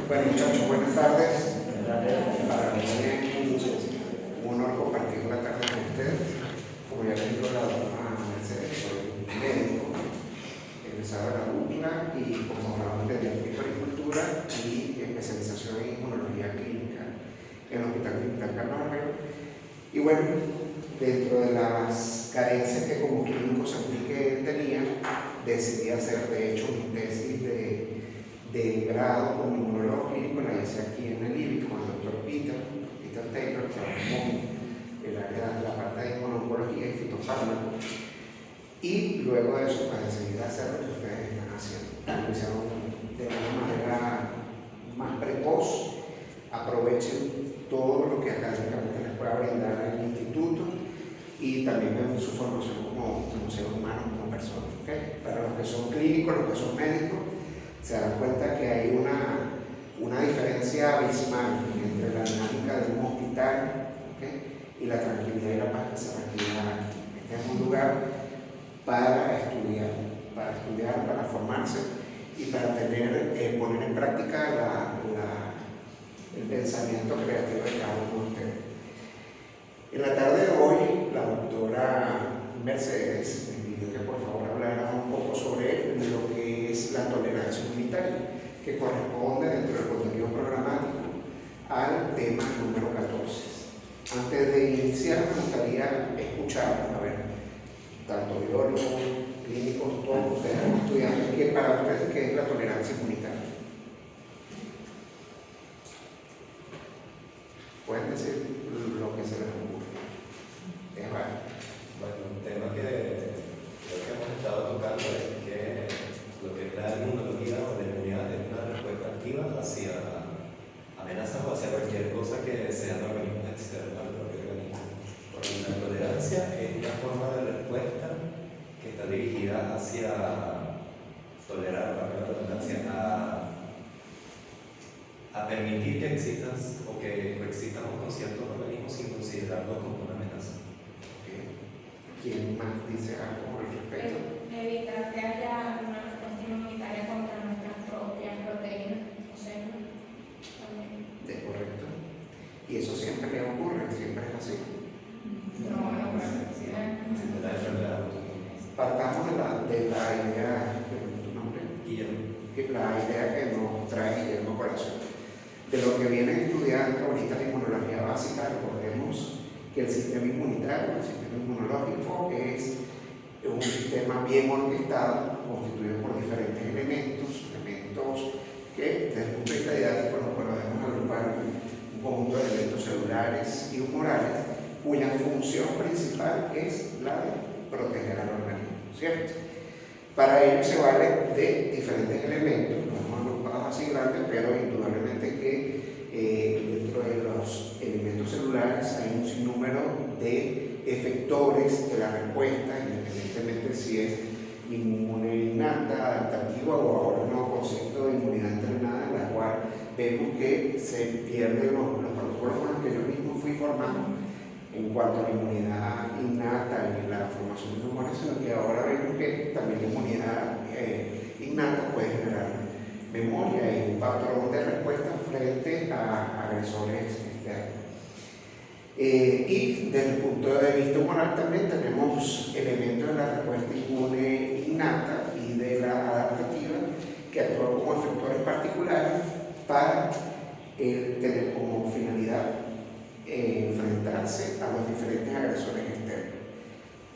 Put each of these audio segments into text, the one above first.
Bueno, muchachos, buenas tardes. Para mí es un honor compartir la tarde con ustedes. Como ya les digo, la doctora Mercedes, soy médico, egresado de la UCLA y postdoctorado en pediatría y agricultura y especialización en inmunología clínica en el Hospital Militar Carlos Arreo. Y bueno, dentro de las carencias que como clínico sentí que tenía, decidí hacer de hecho mi tesis de grado como inmunólogo clínico, la hice aquí en el IBI con el doctor Peter Taylor, trabajamos en el área de la parte de inmunología y fitofármacos. Y luego de eso, pues decidí hacer lo que ustedes están haciendo. Lo hicieron de una manera más precoz. Aprovechen todo lo que académicamente les pueda brindar el instituto y también en su formación como seres humanos, como personas. ¿Okay? Para los que son clínicos, los que son médicos, se dan cuenta que hay una diferencia abismal entre la dinámica de un hospital, ¿okay? Y la tranquilidad y la paz que se requiere aquí. Este es un lugar para estudiar, para formarse y para poner en práctica el pensamiento creativo de cada uno de ustedes. En la tarde de hoy, la doctora Mercedes me pidió que por favor hablara un poco sobre lo que es la tolerancia inmunitaria, que corresponde dentro del contenido programático al tema número 14. Antes de iniciar, me gustaría escuchar, tanto biólogos, clínicos, todos ustedes, estudiantes, que para ustedes, ¿qué es la tolerancia inmunitaria? Pueden decir lo que se les ocurre. Es válido. Bueno, un tema que creo que hemos estado tocando es que lo que es la inmunología o la inmunidad es una respuesta activa hacia amenazas o hacia cualquier cosa que sea un organismo externo al propio organismo. Por lo tanto, la tolerancia es una forma de respuesta que está dirigida hacia tolerar, para la redundancia, a permitir que existan o que coexistamos con ciertos organismos sin considerarlos como una amenaza. ¿Quién más dice algo al respecto? Evitar que haya una respuesta inmunitaria contra nuestras propias proteínas o células. Es correcto. Y eso siempre le ocurre, siempre es así. No, La enfermedad. Partamos de la idea, ¿tu nombre? Guillermo. La idea que nos trae Guillermo Corazón. De lo que viene estudiando ahorita la inmunología básica, recordemos que el sistema inmunitario, el sistema inmunológico es un sistema bien orquestado, constituido por diferentes elementos que desde el punto de vista didáctico nos podemos agrupar un conjunto de elementos celulares y humorales, cuya función principal es la de proteger al organismo, ¿cierto? Para ello se vale de diferentes elementos, los hemos agrupado así grandes, pero indudablemente que dentro de los elementos celulares hay un sinnúmero de efectores de la respuesta, independientemente si es inmune innata, adaptativa o ahora un nuevo concepto de inmunidad entrenada, en la cual vemos que se pierden los protocolos con los que yo mismo fui formando en cuanto a la inmunidad innata y la formación de memoria, sino que ahora vemos que también la inmunidad innata puede generar memoria y un patrón de respuesta frente a agresores externos. Y desde el punto de vista humoral también tenemos elementos de la respuesta inmune innata y de la adaptativa que actúan como efectores particulares para tener como finalidad enfrentarse a los diferentes agresores externos.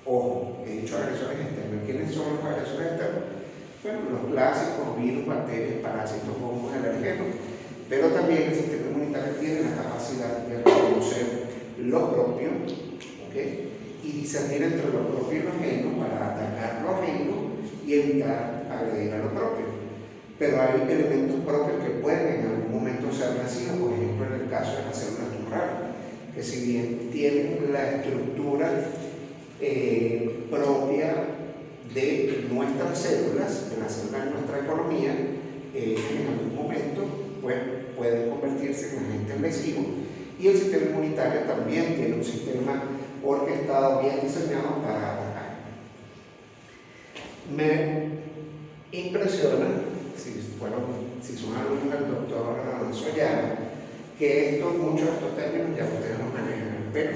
Ojo, he dicho agresores externos. ¿Quiénes son los agresores externos? Bueno, los clásicos, virus, bacterias, parásitos, hongos, alergenos, pero también el sistema inmunitario tiene la capacidad de reconocer lo propio, ¿okay? Y discernir entre lo propio y lo ajeno para atacar lo ajeno y evitar agredir a lo propio. Pero hay elementos propios que pueden en algún momento ser nacidos, por ejemplo en el caso de las células tumorales, que si bien tienen la estructura propia de nuestras células, de las células de nuestra economía, en algún momento pues, pueden convertirse en agentes lesivos. Y el sistema inmunitario también tiene un sistema orquestado, bien diseñado para atacar. Me impresiona, si fueron si son alumnos del doctor Soyana, que muchos de estos términos ya ustedes los manejan, pero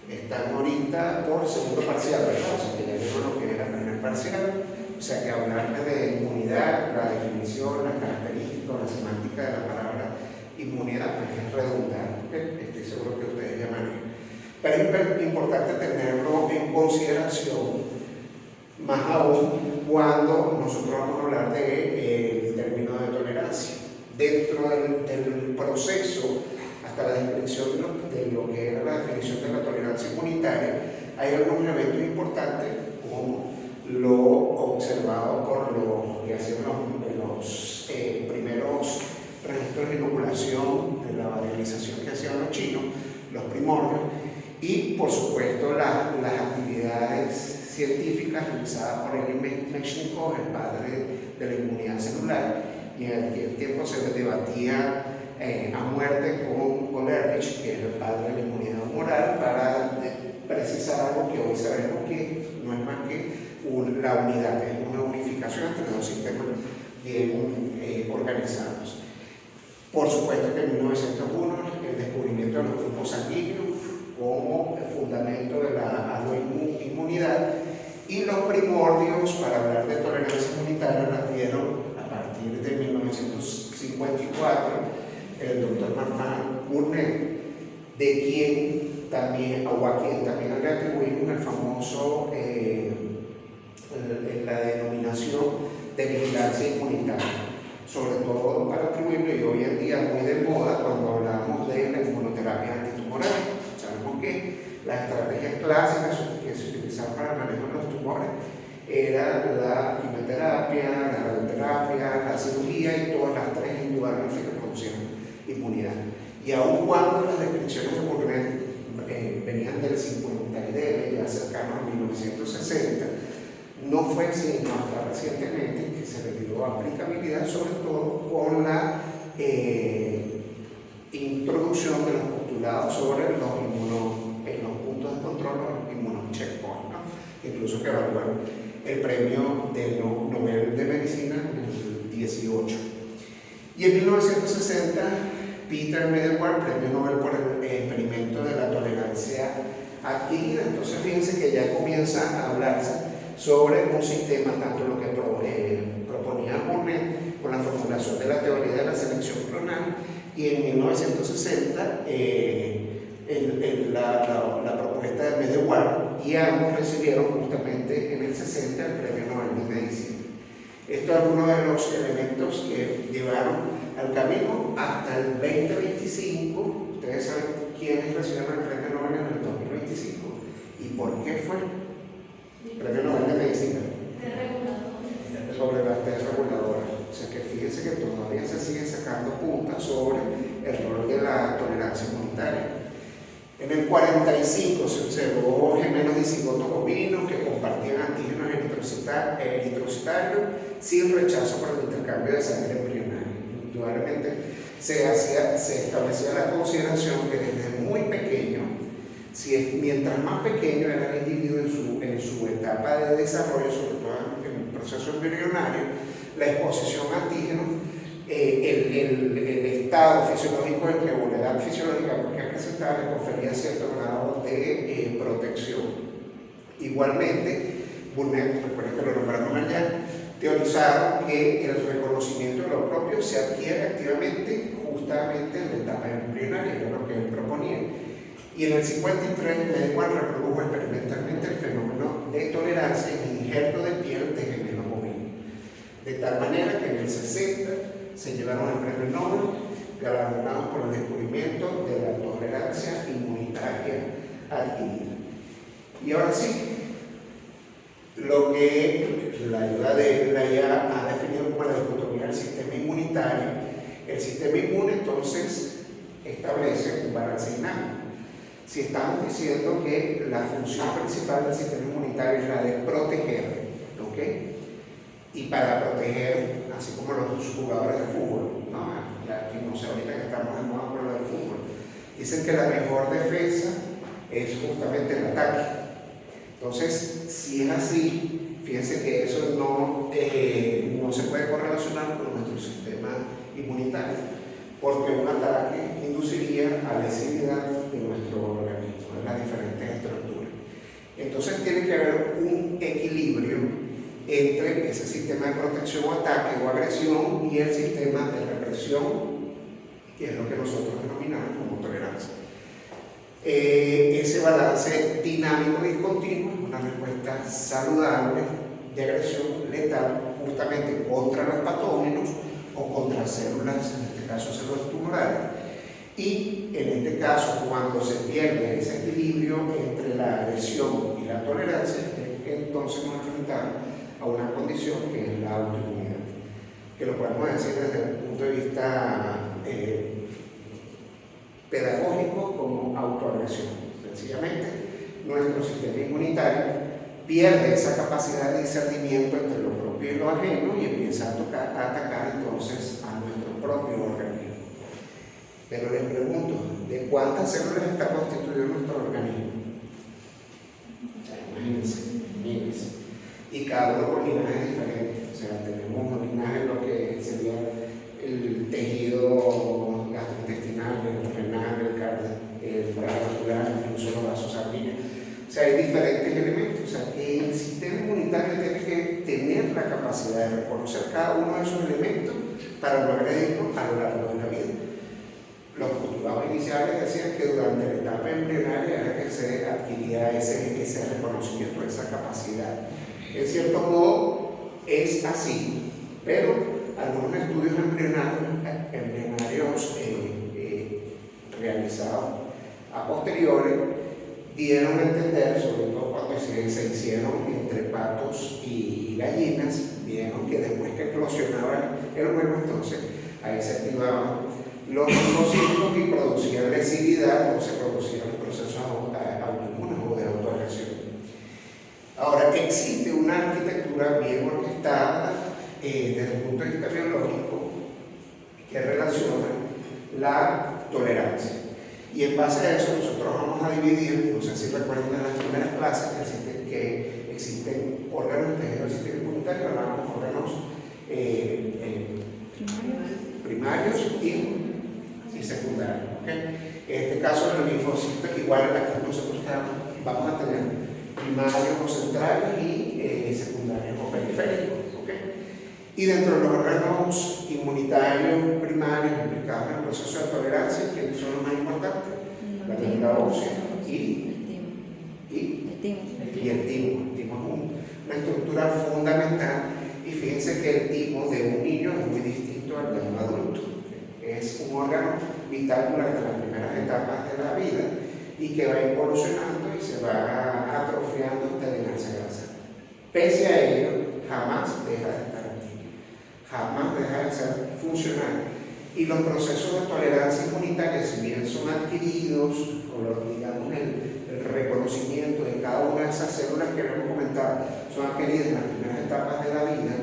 están ahorita por segundo parcial, ¿verdad? O sea, que ya vieron lo que era el primer parcial, o sea, que hablarles de inmunidad, la definición, las características, la semántica de la palabra inmunidad, pues es redundante, estoy seguro que ustedes ya manejan. Pero es importante tenerlo en consideración, más aún cuando nosotros vamos a hablar del término de tolerancia. Dentro del proceso, hasta la descripción de lo que era la definición de la tolerancia inmunitaria, hay algunos elementos importantes, como lo observado por los que hacían los primeros registros de inoculación, de la variolización que hacían los chinos, los primordios, y por supuesto las actividades científicas realizadas por Elie Metchnikoff, el padre de la inmunidad celular, y en aquel tiempo se debatía a muerte con Ehrlich, que es el padre de la inmunidad humoral, para precisar algo que hoy sabemos que no es más que la unidad, es una unificación entre dos sistemas bien organizados. Por supuesto que en 1901 el descubrimiento de los grupos sanguíneos como el fundamento de la autoinmunidad, y los primordios para hablar de tolerancia inmunitaria las dieron a partir de 1954 el doctor Martin Burnett, de quien también, o a quien también le atribuimos el famoso la denominación de vigilancia inmunitaria, sobre todo para atribuirlo, y hoy en día muy de moda cuando hablamos de la inmunoterapia antitumoral. Sabemos que las estrategias clásicas que se utilizaban para el manejo de los tumores era la quimioterapia, la radioterapia, la cirugía, y todas las tres indudablemente que producían inmunidad. Y aun cuando las descripciones de Burnett venían del 50 y de ya cercanos a 1960, no fue sino hasta recientemente que se le dio aplicabilidad, sobre todo con la introducción de los postulados sobre los puntos de control, los inmunocheckpoints, ¿no? Incluso que evaluaron el premio del Nobel de Medicina en el 18. Y en 1960, Peter Medawar, premio Nobel por el experimento de la tolerancia adquirida. Entonces fíjense que ya comienza a hablarse sobre un sistema, tanto lo que proponía Burnett con la formulación de la teoría de la selección clonal, y en 1960 la propuesta de Medawar, y ambos recibieron justamente en el 60 el premio Nobel de Medicina. Esto es uno de los elementos que llevaron al camino hasta el 2025. Ustedes saben quiénes recibieron el premio Nobel en el 2025 y por qué fue. Premio Nobel de Medicina sobre las test reguladoras. O sea que fíjense que todavía se siguen sacando puntas sobre el rol de la tolerancia inmunitaria. En el 45 se observó gemelos dicigotos bovinos que compartían antígenos eritrocitarios sin rechazo por el intercambio de sangre embrionaria. Indudablemente se establecía la consideración que desde muy pequeño, mientras más pequeño era el individuo en su etapa de desarrollo, sobre todo en el proceso embrionario, la exposición a antígenos, el estado fisiológico de irregularidad fisiológica que presentaba le confería cierto grado de protección. Igualmente, Burnett, recuerden que lo nombramos allá, teorizaron que el reconocimiento de lo propio se adquiere activamente justamente en la etapa embrionaria, era lo que él proponía. Y en el 53, Medawar reprodujo experimentalmente el fenómeno de tolerancia en injerto de piel de gemelo bovino. De tal manera que en el 60 se llevaron el premio Nobel, galardonados por el descubrimiento de la tolerancia inmunitaria adquirida. Y ahora sí, lo que la ayuda de la IA ha definido como la dicotomía del sistema inmunitario. El sistema inmune entonces establece un balance dinámico. Si estamos diciendo que la función principal del sistema inmunitario es la de proteger, ¿ok? Y para proteger, así como los jugadores de fútbol, ¿no? No sé, ahorita que estamos en moda con lo del fútbol, dicen que la mejor defensa es justamente el ataque. Entonces, si es así, fíjense que eso no se puede correlacionar con nuestro sistema. inmunitario, porque un ataque induciría a lesividad de nuestro organismo, en las diferentes estructuras. Entonces tiene que haber un equilibrio entre ese sistema de protección o ataque o agresión y el sistema de represión, que es lo que nosotros denominamos como tolerancia. Ese balance dinámico y continuo es una respuesta saludable de agresión letal justamente contra los patógenos o contra células, en este caso células tumorales. Y en este caso, cuando se pierde ese equilibrio entre la agresión y la tolerancia, entonces nos enfrentamos a una condición que es la autoinmunidad, que lo podemos decir desde el punto de vista pedagógico como autoagresión. Sencillamente, nuestro sistema inmunitario pierde esa capacidad de discernimiento entre lo propio y lo ajeno y empieza a atacar entonces a nuestro propio organismo. Pero les pregunto, ¿de cuántas células está constituido nuestro organismo? Imagínense. Y cada uno con linajes diferentes. O sea, tenemos un linaje en lo que sería el tejido gastrointestinal, el renal, el cardiovascular, incluso los vasos sanguíneos. O sea, hay diferentes elementos. O sea, el sistema inmunitario tiene que tener la capacidad de reconocer cada uno de esos elementos para no agredirnos a lo largo de la vida. Los postulados iniciales decían que durante la etapa embrionaria era que se adquiría ese reconocimiento, esa capacidad. En cierto modo es así, pero algunos estudios embrionarios realizados a posteriori dieron a entender, sobre todo cuando se hicieron entre patos y gallinas, vieron que después que eclosionaba el huevo, entonces ahí se activaban los linfocitos y producían lesividad o se producían procesos autoinmunes o de autoagresión. Ahora, existe una arquitectura bien orquestada desde el punto de vista biológico que relaciona la tolerancia. Y en base a eso nosotros vamos a dividir, no sé si recuerdan en las primeras clases que existen órganos tejidos del sistema inmunitario, hablamos de órganos primarios y secundarios. ¿Okay? En este caso, los linfocitos, igual aquí nosotros vamos a tener primarios o centrales y secundarios o periféricos. ¿Okay? Y dentro de los órganos inmunitarios primarios implicados en el proceso de tolerancia, ¿quiénes son los más importantes? La médula ósea y el timo. El timo es una estructura fundamental y fíjense que el timo de un niño es muy distinto al de un adulto. Es un órgano vital durante las primeras etapas de la vida y que va evolucionando y se va atrofiando hasta llenarse de grasa. Pese a ello, jamás deja de estar activo, jamás deja de ser funcional. Y los procesos de tolerancia inmunitaria, si bien son adquiridos, o digamos el reconocimiento de cada una de esas células que hemos comentado, son adquiridas en las primeras etapas de la vida,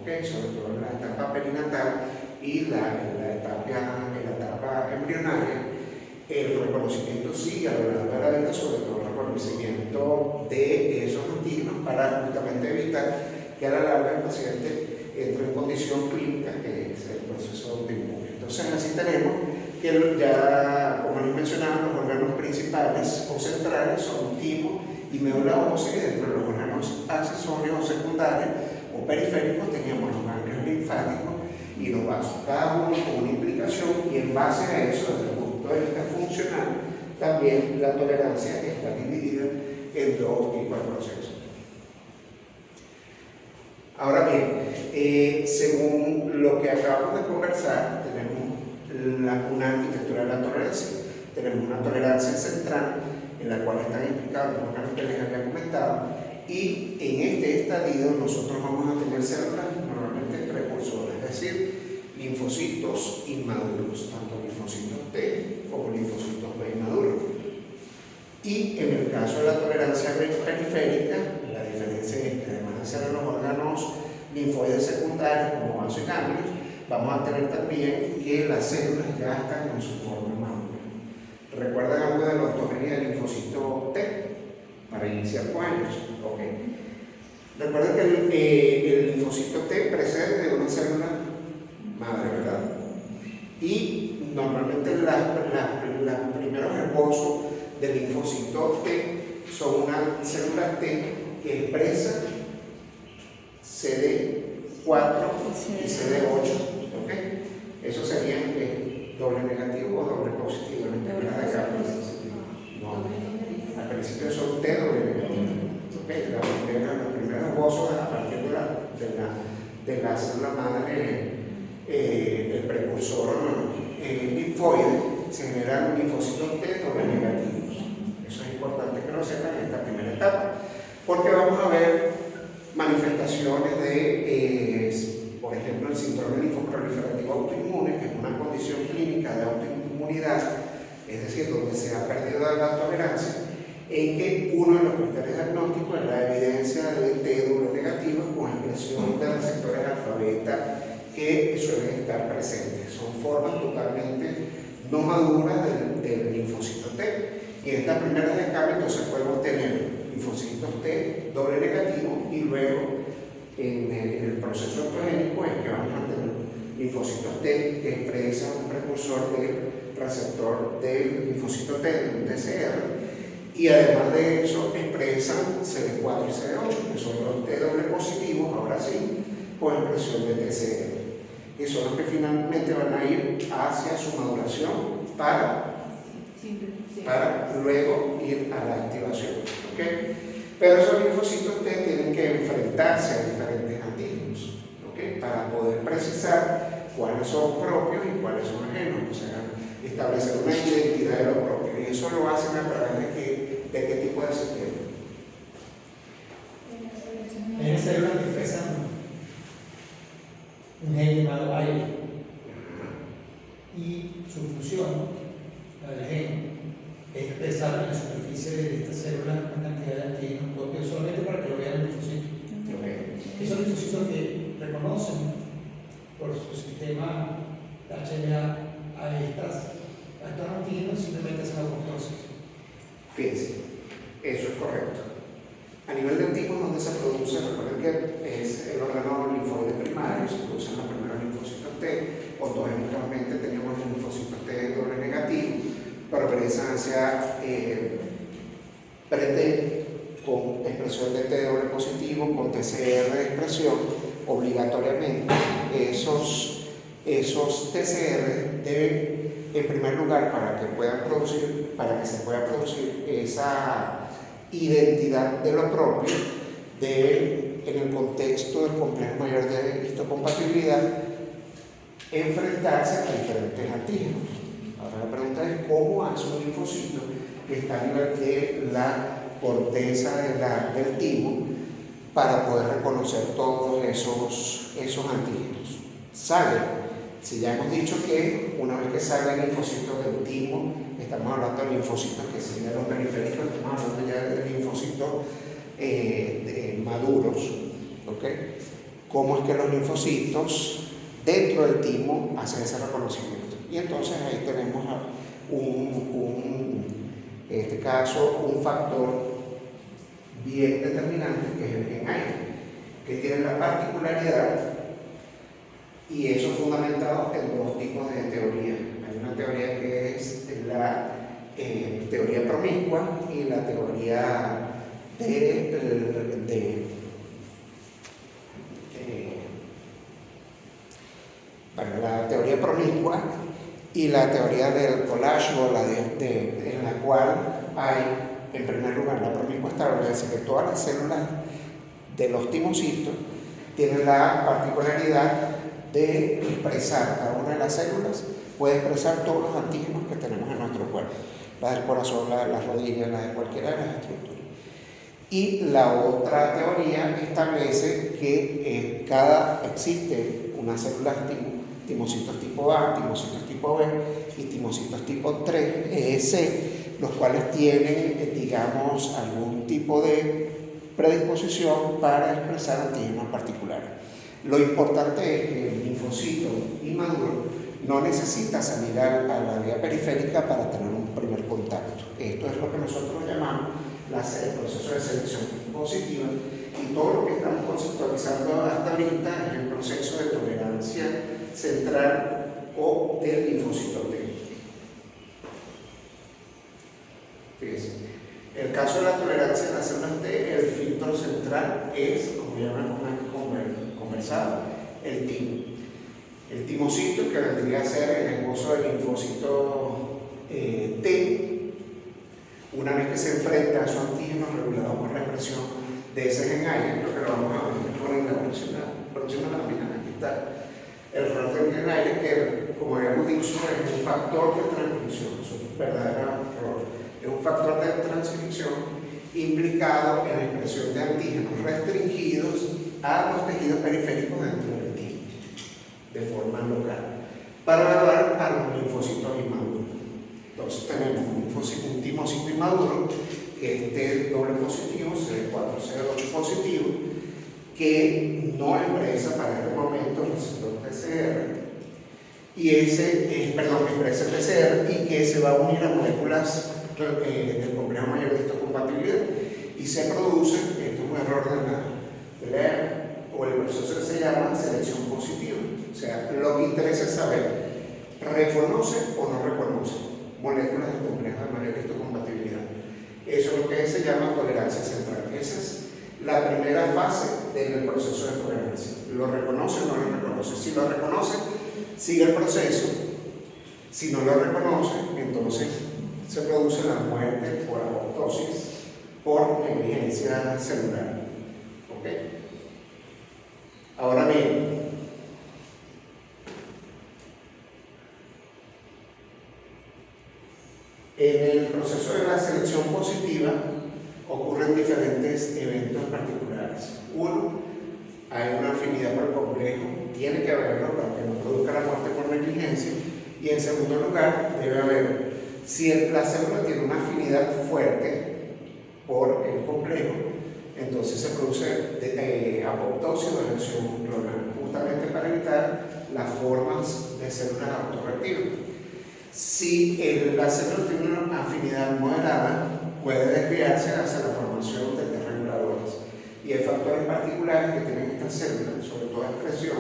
¿okay? Sobre todo en la etapa perinatal y la etapa embrionaria. El reconocimiento sigue a lo largo de la vida, sobre todo el reconocimiento de esos antígenos para justamente evitar que a la larga el paciente entre en condición clínica, que es el proceso autoinmune. Entonces así tenemos que ya, como les mencionaba, los órganos principales o centrales son timo y médula ósea, y dentro de los órganos accesorios o secundarios o periféricos teníamos los ganglios linfáticos y los vasos, cada uno con una implicación, y en base a eso, desde el punto de vista funcional, también la tolerancia está dividida en dos tipos de procesos. Ahora bien, según lo que acabamos de conversar, tenemos una arquitectura de la tolerancia. Tenemos una tolerancia central, en la cual están implicados los órganos que les había comentado, y en este estadio nosotros vamos a tener células normalmente precursoras, es decir, linfocitos inmaduros, tanto linfocitos T como linfocitos B inmaduros. Y en el caso de la tolerancia periférica, la diferencia es que además de ser los órganos linfoides secundarios como vasos y ganglios, vamos a tener también que las células ya están en su forma madura. ¿Recuerdan algo de la ontogenia del linfocito T? Para iniciar con ellos. Okay. Recuerden que el linfocito T precede de una célula madre, ¿verdad? Y normalmente los primeros esbozos del linfocito T son una célula T que expresa CD4 y CD8. ¿Okay? Eso sería doble negativo o doble positivo en la primera de cambio. No, al principio son T doble negativo. ¿Okay? Los primeros esbozos a partir de la célula madre, el precursor linfoide, se generan linfocitos T doble negativos. Eso es importante que lo sepan en esta primera etapa, porque vamos a ver manifestaciones de, por ejemplo, el síndrome linfoproliferativo autoinmune, que es una condición clínica de autoinmunidad, es decir, donde se ha perdido la tolerancia, en que uno de los criterios diagnósticos es la evidencia de T doble negativos con expresión de receptores alfa beta que suelen estar presentes. Son formas totalmente no maduras del linfocito T. Y en estas primeras de cambio entonces podemos tener linfocitos T doble negativo, y luego en el proceso autogénico es que vamos a tener linfocitos T que expresan un precursor del receptor del linfocito T, del TCR, y además de eso expresan CD4 y CD8, que son los T doble positivos, ahora sí, con expresión de TCR, que son los que finalmente van a ir hacia su maduración para luego ir a la activación. ¿Okay? Pero esos linfocitos T tienen que enfrentarse a diferentes antígenos, ¿okay? Para poder precisar cuáles son propios y cuáles son ajenos, o sea, establecer una identidad de lo propio. Y eso lo hacen a través de qué tipo de sistema. Hay una célula que expresa un gen llamado AIL, y su función, la del gen, es expresar en la superficie de esta célula una cantidad de antígenos propios solamente para que lo vean los linfocitos. Esos linfocitos que reconocen por su sistema HLA a estos antígenos simplemente hacen apoptosis. Fíjense, eso es correcto. A nivel de antígenos, donde se produce, recuerden que es el órgano linfoide primario, se producen los primeros linfocitos T, ontogénicamente tenemos los linfocitos T doble negativo, pero presencia pre-T con expresión de T doble positivo, con TCR de expresión, obligatoriamente esos TCR deben, en primer lugar, para que se pueda producir esa identidad de lo propio, en el contexto del complejo mayor de histocompatibilidad, enfrentarse a diferentes antígenos. Ahora la pregunta es cómo hace un linfocito que está a nivel de la corteza del timo para poder reconocer todos esos antígenos. Sale, si ya hemos dicho que una vez que sale el linfocito del timo, estamos hablando de linfocitos que serían los periféricos, estamos hablando ya de linfocitos maduros. ¿Okay? ¿Cómo es que los linfocitos dentro del timo hacen ese reconocimiento? Y entonces ahí tenemos en este caso un factor bien determinante, que es el gen AIL, que tiene la particularidad, y eso fundamentado en dos tipos de teoría. Hay una teoría que es la teoría promiscua y la teoría la teoría promiscua y la teoría del collage, en la cual hay, en primer lugar, la promiscua establece que todas las células de los timocitos tienen la particularidad de expresar, cada una de las células puede expresar todos los antígenos que tenemos en nuestro cuerpo, la del corazón, la de las rodillas, la de cualquiera de las estructuras. Y la otra teoría establece que existe unas células timocitos tipo A, timocitos tipo B y timocitos tipo 3C, los cuales tienen, digamos, algún tipo de predisposición para expresar antígenos particulares. Lo importante es que el linfocito inmaduro no necesita salir a la vía periférica para tener un primer contacto. Esto es lo que nosotros llamamos el proceso de selección positiva, y todo lo que estamos conceptualizando hasta ahorita es el proceso de tolerancia central o o del linfocito T. Fíjense, en el caso de la tolerancia de las células T, el filtro central es, como ya hemos conversado, el timo. El timocito, que vendría a ser el esposo del linfocito T, una vez que se enfrenta a su antígeno regulado por la expresión de ese gen aire, lo que lo vamos a ver en la próxima lámina, aquí está el rol del gen aire, que como habíamos dicho es un factor de transcripción, es un verdadero error, es un factor de transcripción implicado en la expresión de antígenos restringidos a los tejidos periféricos dentro del timo, de forma local, para evaluar a los linfocitos inmaduros. Entonces tenemos un timocito inmaduro, que es T doble positivo, CD4, CD8 positivo, que no expresa para este momento el receptor PCR, y expresa el PCR y que se va a unir a moléculas del complejo mayor de histocompatibilidad y se produce, esto es un error de la o el proceso que se llama selección positiva. O sea, lo que interesa es saber, ¿reconoce o no reconoce moléculas del complejo de mayor histocompatibilidad? Eso es lo que se llama tolerancia central. Esa es la primera fase del proceso de tolerancia. ¿Lo reconoce o no lo reconoce? Si lo reconoce, sigue el proceso. Si no lo reconoce, entonces se produce la muerte por apoptosis, por negligencia celular. ¿Ok? Ahora bien, en el proceso de la selección positiva ocurren diferentes eventos particulares. Uno, hay una afinidad por el complejo, tiene que haberlo para que no produzca la muerte por negligencia. Y en segundo lugar, debe haber, si la célula tiene una afinidad fuerte por el complejo, entonces se produce apoptosis o elección clonal, justamente para evitar las formas de células autorreactivas. Si la célula tiene una afinidad moderada, puede desviarse hacia la formación de T reguladores. Y hay factores particulares que tienen estas células, sobre todo expresión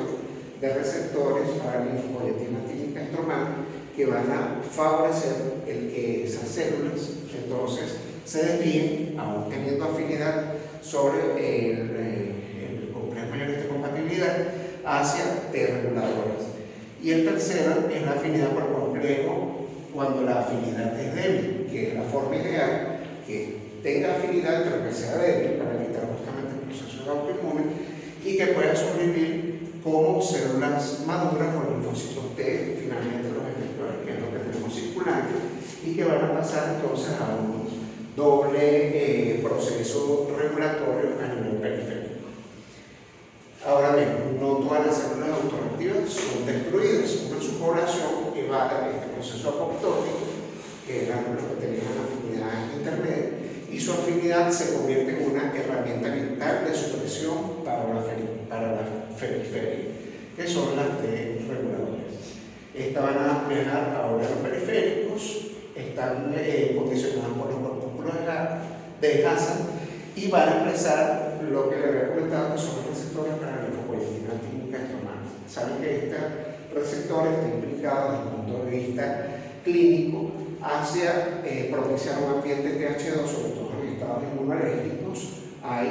de receptores para linfopoyetina típica estromal, que van a favorecer el que esas células entonces se desvíen, aún teniendo afinidad sobre el complejo mayor de histocompatibilidad, hacia T reguladores. Y el tercero es la afinidad por complejo cuando la afinidad es débil, que es la forma ideal, que tenga afinidad pero que sea débil para evitar justamente el proceso de autoinmune y que pueda sobrevivir como células maduras o linfocitos T, finalmente los efectores, que es lo que tenemos circulante, y que van a pasar entonces a un doble proceso regulatorio a nivel periférico. Ahora bien, no todas las células autorreactivas son destruidas. Una subpoblación evade este proceso apoptótico, que eran los que tenían afinidad intermedia, y su afinidad se convierte en una herramienta vital de supresión para la periferia, que son las T reguladores. Estas van a viajar a órganos periféricos, están condicionadas por los corpúsculos de Hassan y van a expresar lo que le había comentado, que son los receptores para la linfopoyetina típica estromal. Saben que este receptor está implicado desde el punto de vista clínico hacia propiciar un ambiente TH2, sobre todo en estados inmunológicos. Hay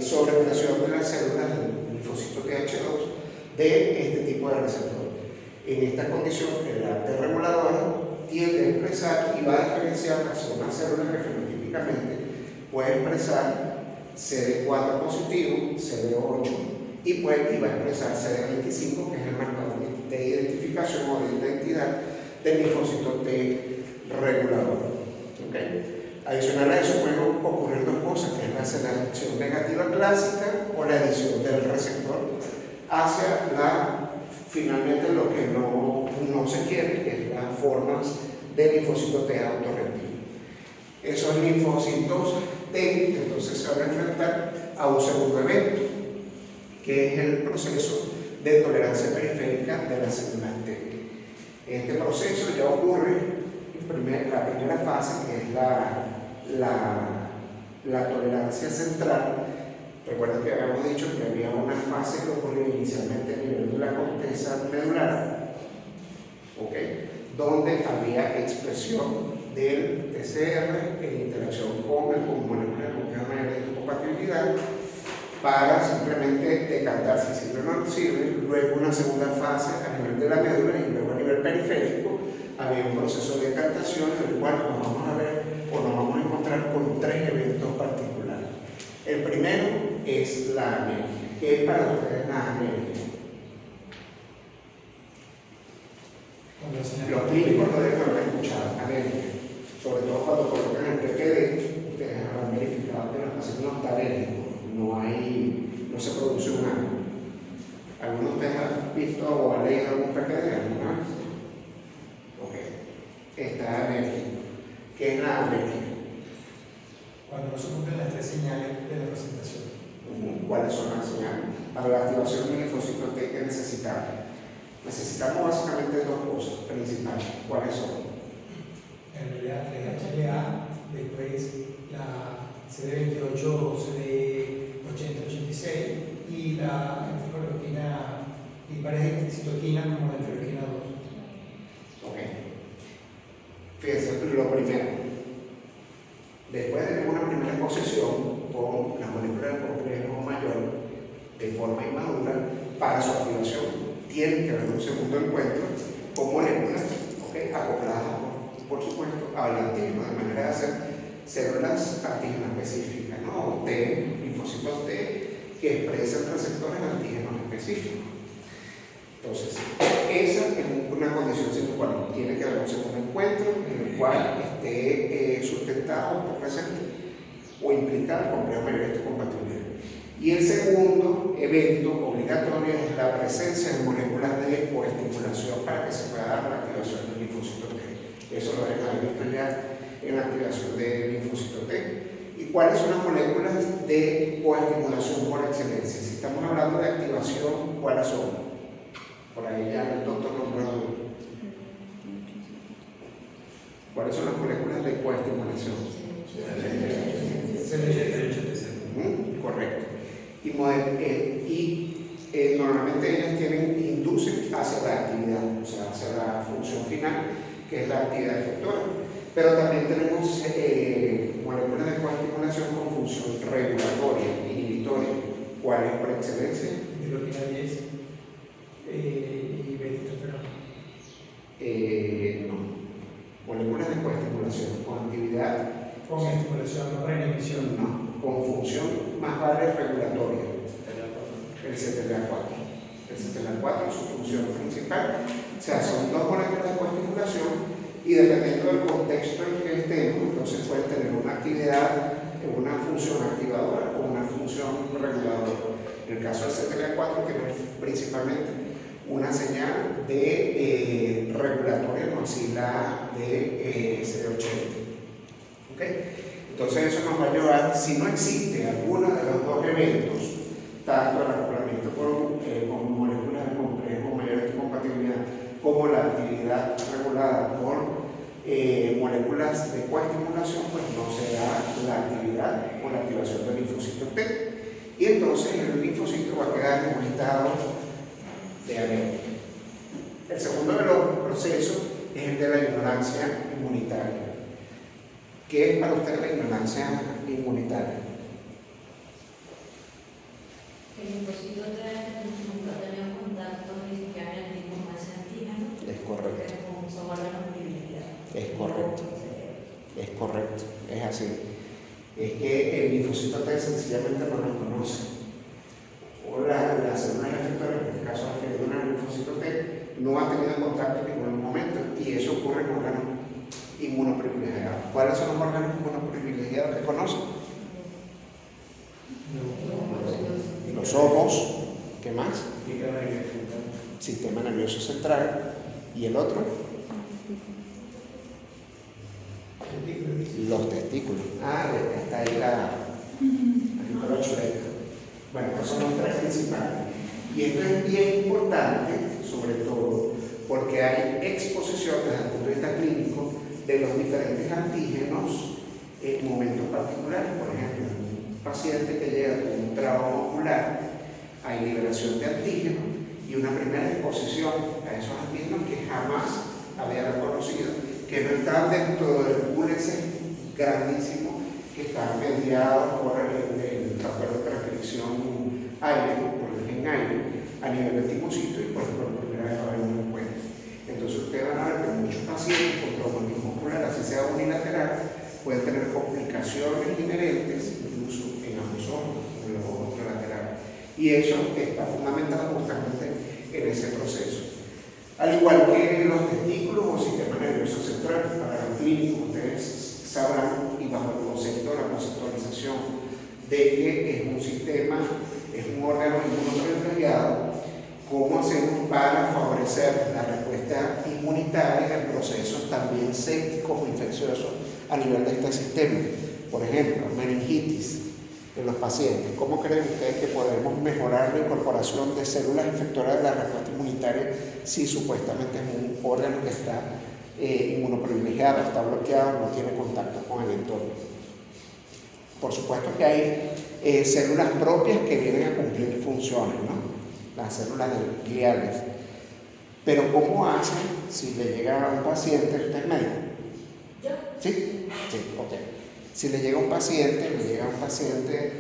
sobreexpresión de las células del linfocito TH2 de este tipo de receptor. En esta condición, el T regulador tiende a expresar y va a diferenciar hacia una célula que fenotípicamente puede expresar CD4 positivo, CD8 y va a expresar CD25, que es el marcador de identificación o de identidad del linfocito T regulador. ¿Okay? Adicional a eso pueden ocurrir dos cosas, que es la selección negativa clásica o la edición del receptor hacia finalmente lo que no se quiere, que es las formas del linfocito T autorreactivo. Esos linfocitos T entonces se van a enfrentar a un segundo evento, que es el proceso de tolerancia periférica de las células T. Este proceso ya ocurre en la primera fase, que es la tolerancia central. Recuerden que habíamos dicho que había una fase que ocurría inicialmente a nivel de la corteza medular ¿ok? Donde había expresión del TCR en interacción con el molécula de complejo mayor de histocompatibilidad para simplemente decantar si sirve o no sirve. Luego una segunda fase a nivel de la médula y luego a nivel periférico había un proceso de decantación en el cual nos vamos a ver o nos vamos a encontrar con 3 eventos particulares. El primero es la anemia. ¿Qué es para ustedes la anemia? Los clínicos lo deben haber escuchado, anemia. Sobre todo cuando colocan el PPD, ustedes habrán verificado que los pacientes no están alérgicos, no se produce un anemia. ¿Alguno de ustedes ha visto o ha leído algún PPD alguna vez? Ok. Está alérgico. ¿Qué es la alergia? Cuando no se cumplen las 3 señales de la presentación. ¿Cuáles son las señales? Para la activación del linfocito T que necesitamos. Necesitamos básicamente 2 cosas principales. ¿Cuáles son? En realidad, 3-HLA, después la CD28, CD80, 86 y la interleuquina y pares de citoquina como la interleuquina 2. Ok. Fíjense, lo primero. Después de tener una primera exposición con la molécula del complejo mayor de forma inmadura, para su activación tiene que haber un segundo encuentro con moléculas, ¿okay?, acopladas, por supuesto, al antígeno, de manera de hacer células antígeno específicas, ¿no? T, linfocitos T, que expresan receptores antígenos específicos. Entonces, esa es una condición sine qua non. Tiene que haber un segundo encuentro en el cual esté sustentado o presente o implicado el complejo mayor de histocompatibilidad. Y el segundo evento obligatorio es la presencia de moléculas de coestimulación para que se pueda dar la activación del linfocito T. Eso lo deben haber visto ya en la activación del linfocito T. ¿Y cuáles son las moléculas de coestimulación por excelencia? Si estamos hablando de activación, ¿cuáles son? Por ahí ya el doctor nombró. ¿Cuáles son las moléculas de coestimulación? Correcto. Y normalmente ellas inducen hacia la actividad, o sea, hacia la función final, que es la actividad efectora. Pero también tenemos moléculas de coestimulación con función regulatoria, inhibitoria. ¿Cuál es por excelencia? Interleuquina 10 y beta-interferona. No. Moléculas de coestimulación con actividad. Con estimulación, no para inhibición. No, con función más vale regulatoria. El CTLA4. El CTLA4 es su función principal. O sea, son 2 moléculas de coestimulación y dependiendo del contexto en que estemos, entonces pueden tener una actividad, una función activadora o una función reguladora. En el caso del CTLA4 tiene principalmente una señal de regulatoria, no así la de CD80. ¿Okay? Entonces eso nos va a llevar, si no existe alguno de los 2 eventos, tanto el acoplamiento con moléculas de complejo mayor de histocompatibilidad como la actividad regulada por moléculas de coestimulación, pues no se da la actividad o la activación del linfocito T. Y entonces el linfocito va a quedar en un estado de anemia. El segundo de los procesos es el de la ignorancia inmunitaria. ¿Qué es para usted la ignorancia inmunitaria? El linfocito nunca ha tenido contacto ni siquiera con ese antígeno. Es correcto. Son órganos privilegiados. Es correcto. Es correcto. Es así. Es que el linfocito T sencillamente no lo conoce. O las células efectoras, en este caso referido al linfocito T, no ha tenido contacto en ningún momento. Y eso ocurre en órganos inmunoprivilegiados. ¿Cuáles son los órganos inmunoprivilegiados que conocen? Los ojos. ¿Qué más? Sistema nervioso central. ¿Y el otro? Los testículos. Ah, está ahí la chuleta. Bueno, pues son los 3 principales. Y esto es bien importante, sobre todo, porque hay exposición desde el punto de vista clínico de los diferentes antígenos en momentos particulares. Por ejemplo, un paciente que llega con un trauma ocular, hay liberación de antígenos y una primera exposición a esos antígenos que jamás había reconocido que no estaban dentro del pool ese grandísimo que está mediado por el factor de transcripción aire, por el gen aire, a nivel de tipocito, y por primera vez va a haber un encuentro. Entonces ustedes van a ver que muchos pacientes con traumatismo muscular, así sea unilateral, pueden tener complicaciones inherentes, incluso en ambos ojos, en los ojos laterales. Y eso está fundamentado justamente en ese proceso. Al igual que los testículos o sistema nervioso central, para los clínicos ustedes sabrán, y bajo el concepto de la conceptualización, de que es un sistema, es un órgano inmunoprivilegiado, cómo hacemos para favorecer la respuesta inmunitaria en procesos también sépticos o infecciosos a nivel de este sistema. Por ejemplo, meningitis en los pacientes. ¿Cómo creen ustedes que podemos mejorar la incorporación de células efectoras de la respuesta inmunitaria si supuestamente es un órgano que está inmunoprivilegiado, está bloqueado, no tiene contacto con el entorno? Por supuesto que hay células propias que vienen a cumplir funciones, ¿no? Las células gliales. Pero ¿cómo hacen si le llega a un paciente? ¿Usted es médico? ¿Yo? ¿Sí? Sí, ok. Si le llega a un paciente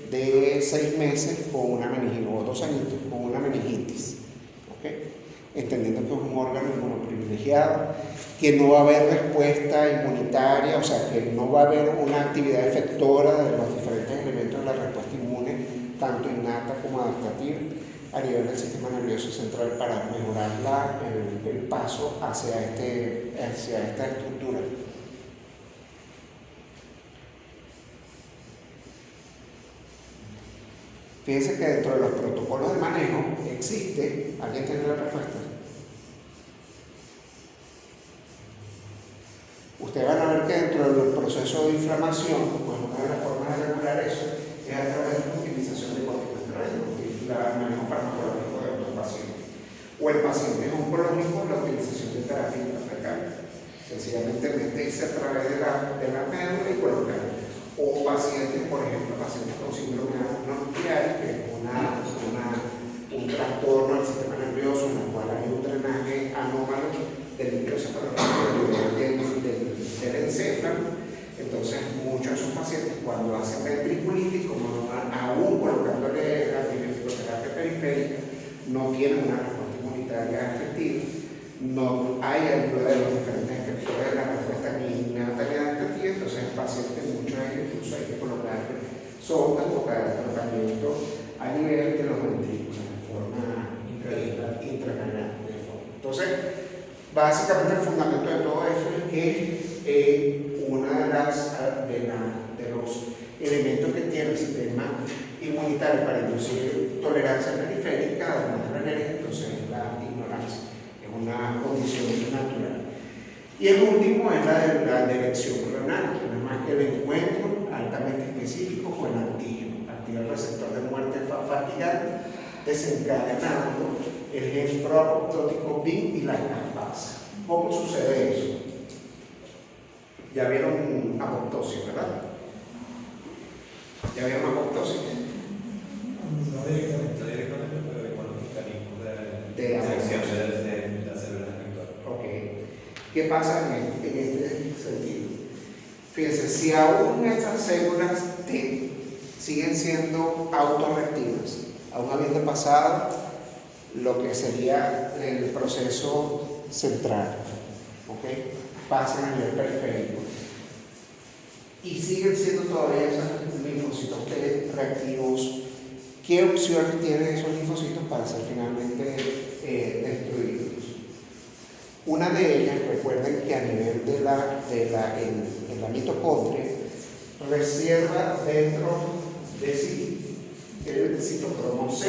de 6 meses con una meningitis, o 2 añitos con una meningitis, ¿ok? Entendiendo que es un órgano inmunoprivilegiado, que no va a haber respuesta inmunitaria, o sea, que no va a haber una actividad efectora de los diferentes elementos de la respuesta inmune, tanto innata como adaptativa, a nivel del sistema nervioso central para mejorar el paso hacia esta estructura. Fíjense que dentro de los protocolos de manejo existe, ¿alguien tiene la respuesta? Ustedes van a ver que dentro del proceso de inflamación, pues una de las formas de regular eso es a través de la utilización de corticosteroides, el manejo farmacológico de otros pacientes. O el paciente es oncológico, la utilización de terapia intrafecal. Sencillamente meterse a través de la médula y colocar. O pacientes, por ejemplo, pacientes con síndrome nuclear, que es un trastorno del sistema nervioso en el cual hay un drenaje anómalo del líquido cefalorraquídeo del encéfalo. Entonces, muchos de esos pacientes, cuando hacen ventriculitis, como aún colocándole la antibiótico-terapia periférica, no tienen una respuesta inmunitaria efectiva. No hay ayuda de los diferentes efectores de la respuesta ni innata ni adaptativa. Entonces, el paciente, muchos de ellos, incluso hay que colocarle sondas o tratamiento a nivel de los ventrículos de forma intracranial. Entonces, básicamente el fundamento de todo eso es que uno de los elementos que tiene el sistema inmunitario para inducir tolerancia periférica, además de la alergia, entonces es la ignorancia, es una condición natural. Y el último es la dirección renal, que no es más que el encuentro altamente específico con el antígeno, activa el receptor de muerte fatigante, desencadenando el gen proapoptótico BIM y la caspasa. ¿Cómo sucede eso? Ya vieron apoptosis, ¿verdad? ¿Ya vieron apoptosis? No directamente. No directamente, pero con los mecanismos De sección de las células efectoras. Ok. ¿Qué pasa en este sentido? Fíjense, si aún estas células T siguen siendo autorreactivas, aún habiendo pasado lo que sería el proceso central, ¿ok? Pasan a nivel periférico y siguen siendo todavía esos linfocitos T reactivos. ¿Qué opciones tienen esos linfocitos para ser finalmente destruidos? Una de ellas, recuerden que a nivel de la mitocondria reserva dentro de sí el citocromo C.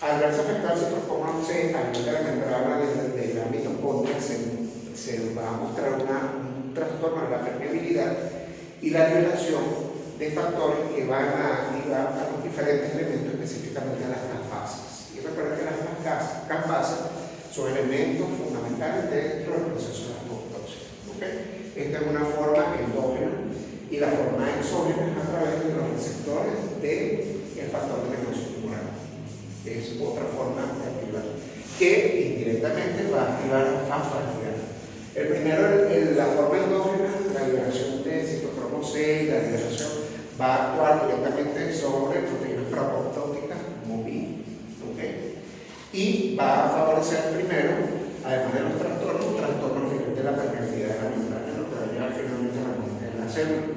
Al verse afectado el citocromo C, a nivel de la membrana de la mitocondria se va a mostrar un trastorno de la permeabilidad y la violación de factores que van a activar a los diferentes elementos, específicamente a las caspasas. Y recuerden que las caspasas son elementos fundamentales dentro del proceso de apoptosis. ¿Okay? Esta es una forma endógena y la forma exógena es a través de los receptores del factor de necrosis tumoral. Es otra forma de activar. que indirectamente va a activar fosfatidad. El primero, la forma endógena, la liberación de citocromo C y la liberación va a actuar directamente sobre proteínas proapoptóticas, como PI, ¿okay? Y va a favorecer primero, además de los trastornos de la permeabilidad de la membrana, lo que va a llevar finalmente a la muerte de la célula.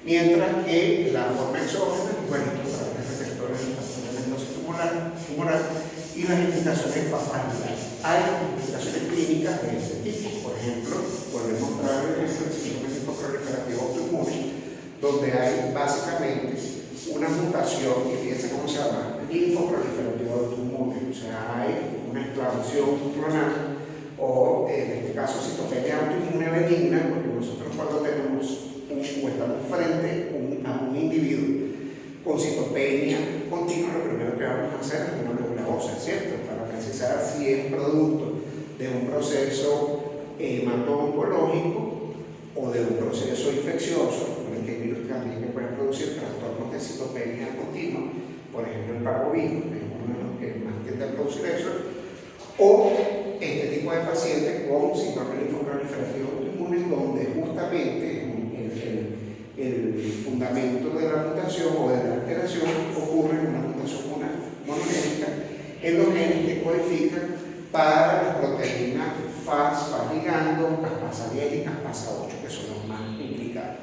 Mientras que la forma exógena, bueno, esto para receptores de factores tumoral y las implicaciones fosfatidad. Hay implicaciones clínicas de este tipo. Por ejemplo, podemos mostrar el síndrome linfoproliferativo autoinmune, donde hay básicamente una mutación, y fíjense cómo se llama, linfoproliferativo autoinmune, o sea, hay una expansión clonal, o en este caso citopenia autoinmune benigna, porque nosotros cuando tenemos o estamos frente a un individuo con citopenia continua, lo primero que vamos a hacer es una médula ósea, ¿cierto? Para precisar si es producto de un proceso hemato-oncológico o de un proceso infeccioso, en el que hay virus también que pueden producir trastornos de citopenia continua, por ejemplo el parvovirus, que es uno de los que más tiende a producir eso, o este tipo de pacientes con síndrome linfoproliferativo autoinmune, donde justamente el fundamento de la mutación o de la alteración ocurre en una mutación monogénica endogénica que codifica para las proteínas FAS, ligando, caspasa 10 y caspasa 8, que son los más implicados.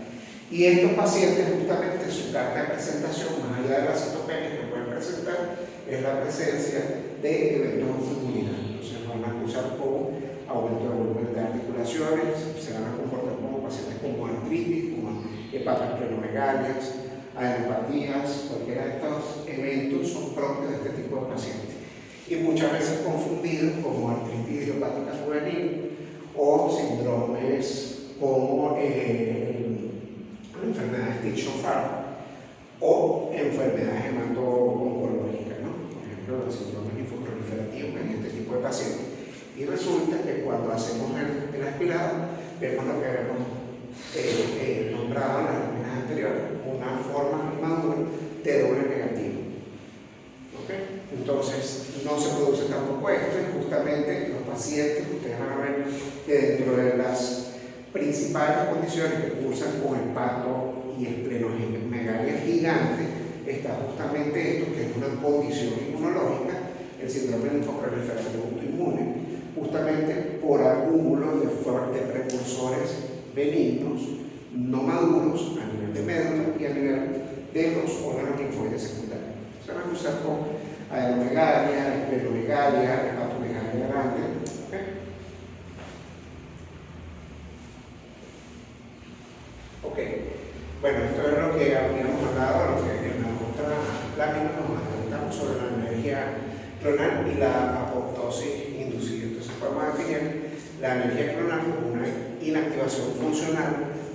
Y estos pacientes, justamente su carta de presentación, más allá de la citopenia que pueden presentar, es la presencia de eventos de autoinmunidad. Entonces van a acusar como aumento de volumen de articulaciones, se van a comportar como pacientes con artritis, como hepatosplenomegalia, adenopatías. Cualquiera de estos eventos son propios de este tipo de pacientes y muchas veces confundidos como artritis idiopática juvenil o síndromes como enfermedades de Stitch-Farr o enfermedades hemato-oncológicas, ¿no? Por ejemplo, los síndromes linfoproliferativos en este tipo de pacientes. Y resulta que cuando hacemos el aspirado, vemos lo que hemos nombrado en las láminas anteriores, una forma inmadura de doble negativo. ¿Okay? Entonces, no se produce tampoco esto, y justamente los pacientes, ustedes van a ver que dentro de las principales condiciones que cursan con hepato y esplenomegalia gigante, está justamente esto, que es una condición inmunológica, el síndrome linfoproliferativo autoinmune, justamente por acúmulo de precursores benignos, no maduros a nivel de médula y a nivel de los órganos linfoides secundarios. Se van a usar con adenomegalia, esplenomegalia, hepatomegalia grande. ¿Okay? Ok, bueno, esto es lo que habíamos hablado, lo que en la otra lámina nos adelantamos sobre la energía clonal y la apoptosis inducida. Entonces podemos definir la energía clonal como una inactivación funcional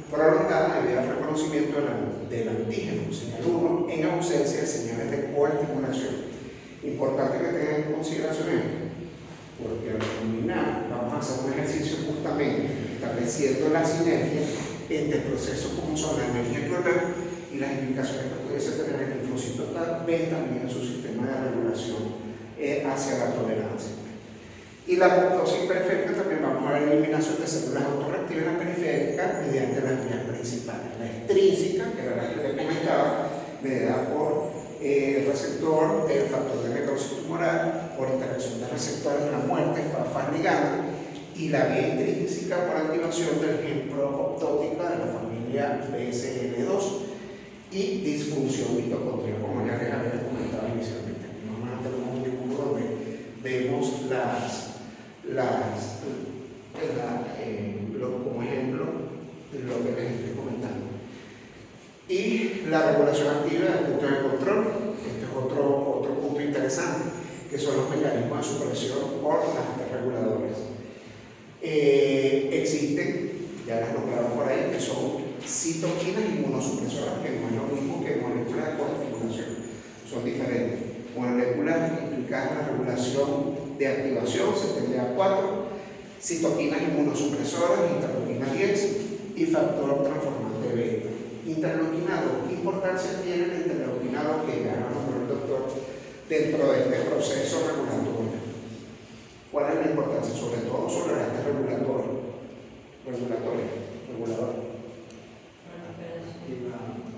prolongada debido al reconocimiento del antígeno, señal 1, en ausencia de señales de coestimulación. Importante que tengan en consideración esto, porque al terminar vamos a hacer un ejercicio justamente estableciendo la sinergia entre procesos como son la energía clonal y las implicaciones que pudiese tener el linfocito B también en su sistema de regulación hacia la tolerancia. Y la apoptosis perfecta también vamos a ver eliminación de células autorreactivas en la periférica mediante las vías principales. La extrínseca, que era la que les comentaba, mediada por el receptor del factor de necrosis tumoral, por interacción de receptores en la muerte, FAS ligando, y la vía intrínseca por activación del gen proapoptótica de la familia BSL2 y disfunción mitocondrial, como ya les había comentado inicialmente. Aquí normalmente tenemos un dibujo donde vemos como ejemplo lo que les estoy comentando. Y la regulación activa del punto de control, este es otro punto interesante, que son los mecanismos de supresión por las reguladores. Existen, ya las nombramos por ahí, que son citoquinas inmunosupresoras, que no es lo mismo que moléculas de coestimulación, son diferentes. Moléculas implicadas en la regulación de activación, CTLA4, citoquinas inmunosupresoras, interleuquina 10 y factor transformante beta. Interleuquina 2, ¿qué importancia tiene la interleuquina 2 que ya nombró el doctor dentro de este proceso regulatorio? la importancia, sobre todo sobre la regulador.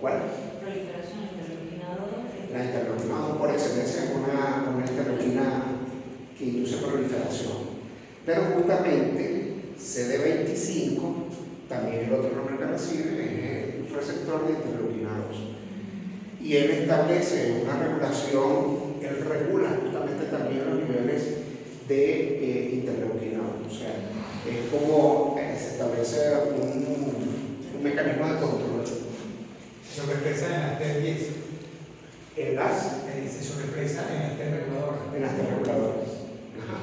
¿Cuál? Proliferación interleuquina 2. La interleuquina 2 por excelencia es una interleuquina que induce proliferación. Pero justamente CD25, también el otro nombre que recibe, es el receptor de interleuquina 2. Y él establece una regulación, él regula justamente también los niveles de interleuquina 2. O sea, es como se establece un mecanismo de control. Se sobreexpresa en las T10. Se sobreexpresa en las T reguladoras. En las T reguladoras. Ajá.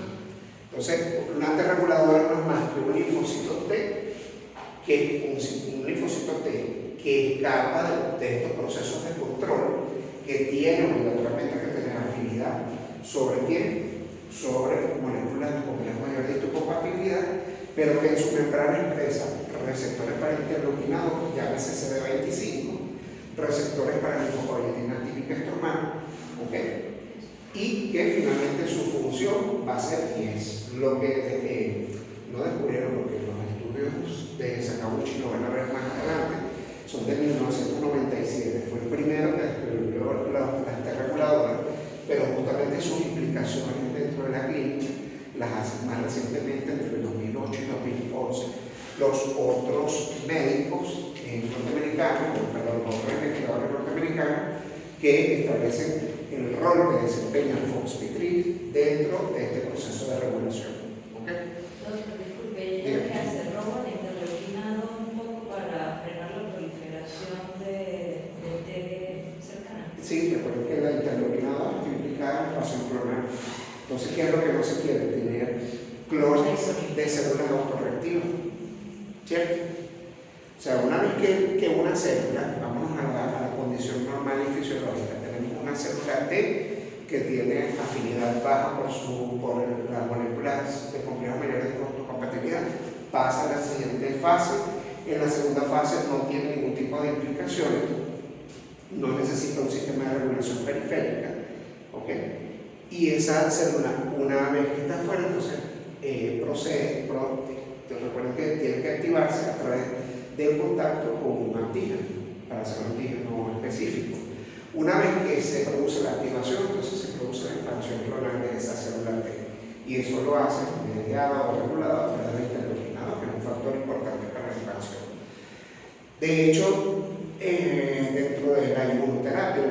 Entonces, una T reguladora no es más que un linfocito T, un linfocito T que escapa de estos procesos de control, que tiene obligatoriamente que tener afinidad sobre quién, sobre moléculas de complejo mayor de histocompatibilidad, pero que en su membrana expresa receptores para interleuquina 2, llámese CD25, receptores para linfopoietina típica estromana, ¿ok? Y que finalmente su función va a ser, y es lo que no descubrieron, porque los estudios de Sakaguchi lo van a ver más adelante, son de 1997, fue el primero que descubrió las T reguladoras, pero justamente sus implicaciones dentro de la clínica las hacen más recientemente, entre el 2008 y 2011, los otros médicos norteamericanos, los investigadores norteamericanos, que establecen el rol que desempeña el fosfatidil dentro de este proceso de regulación. ¿Okay? Doctor, disculpe, ¿ella que hace robo de interleuquina 2 un poco para frenar la proliferación de T cercana? Sí, recuerden que la interleuquina 2 está implicada en la expansión clonal. Entonces, ¿qué es lo que no se quiere? Tener clones de células autorreactivas. ¿Cierto? O sea, una vez que una célula, vamos a la condición normal y fisiológica, tenemos una célula T que tiene afinidad baja por las moléculas de complejos mayores de histocompatibilidad, pasa a la siguiente fase. En la segunda fase no tiene ningún tipo de implicaciones, no necesita un sistema de regulación periférica, ¿ok? Y esa célula, una vez que está fuera, entonces procede, recuerden que tiene que activarse a través del contacto con un antígeno, para hacer un antígeno específico. Una vez que se produce la activación, entonces se produce la expansión clonal de esa célula T. Y eso lo hace mediado o regulado a través del interleuquina 2, que es un factor importante para la expansión. De hecho, dentro de la inmunoterapia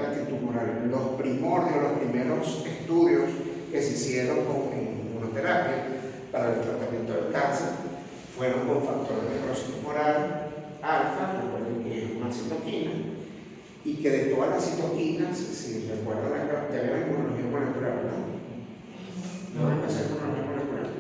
antitumoral, los primordios, los primeros estudios que se hicieron con inmunoterapia para el tratamiento del cáncer fueron con factores de necrosis tumoral alfa, recuerden que es una citoquina, y que de todas las citoquinas, si recuerdan, ya había inmunología molecular, ¿verdad? No empecé con inmunología molecular.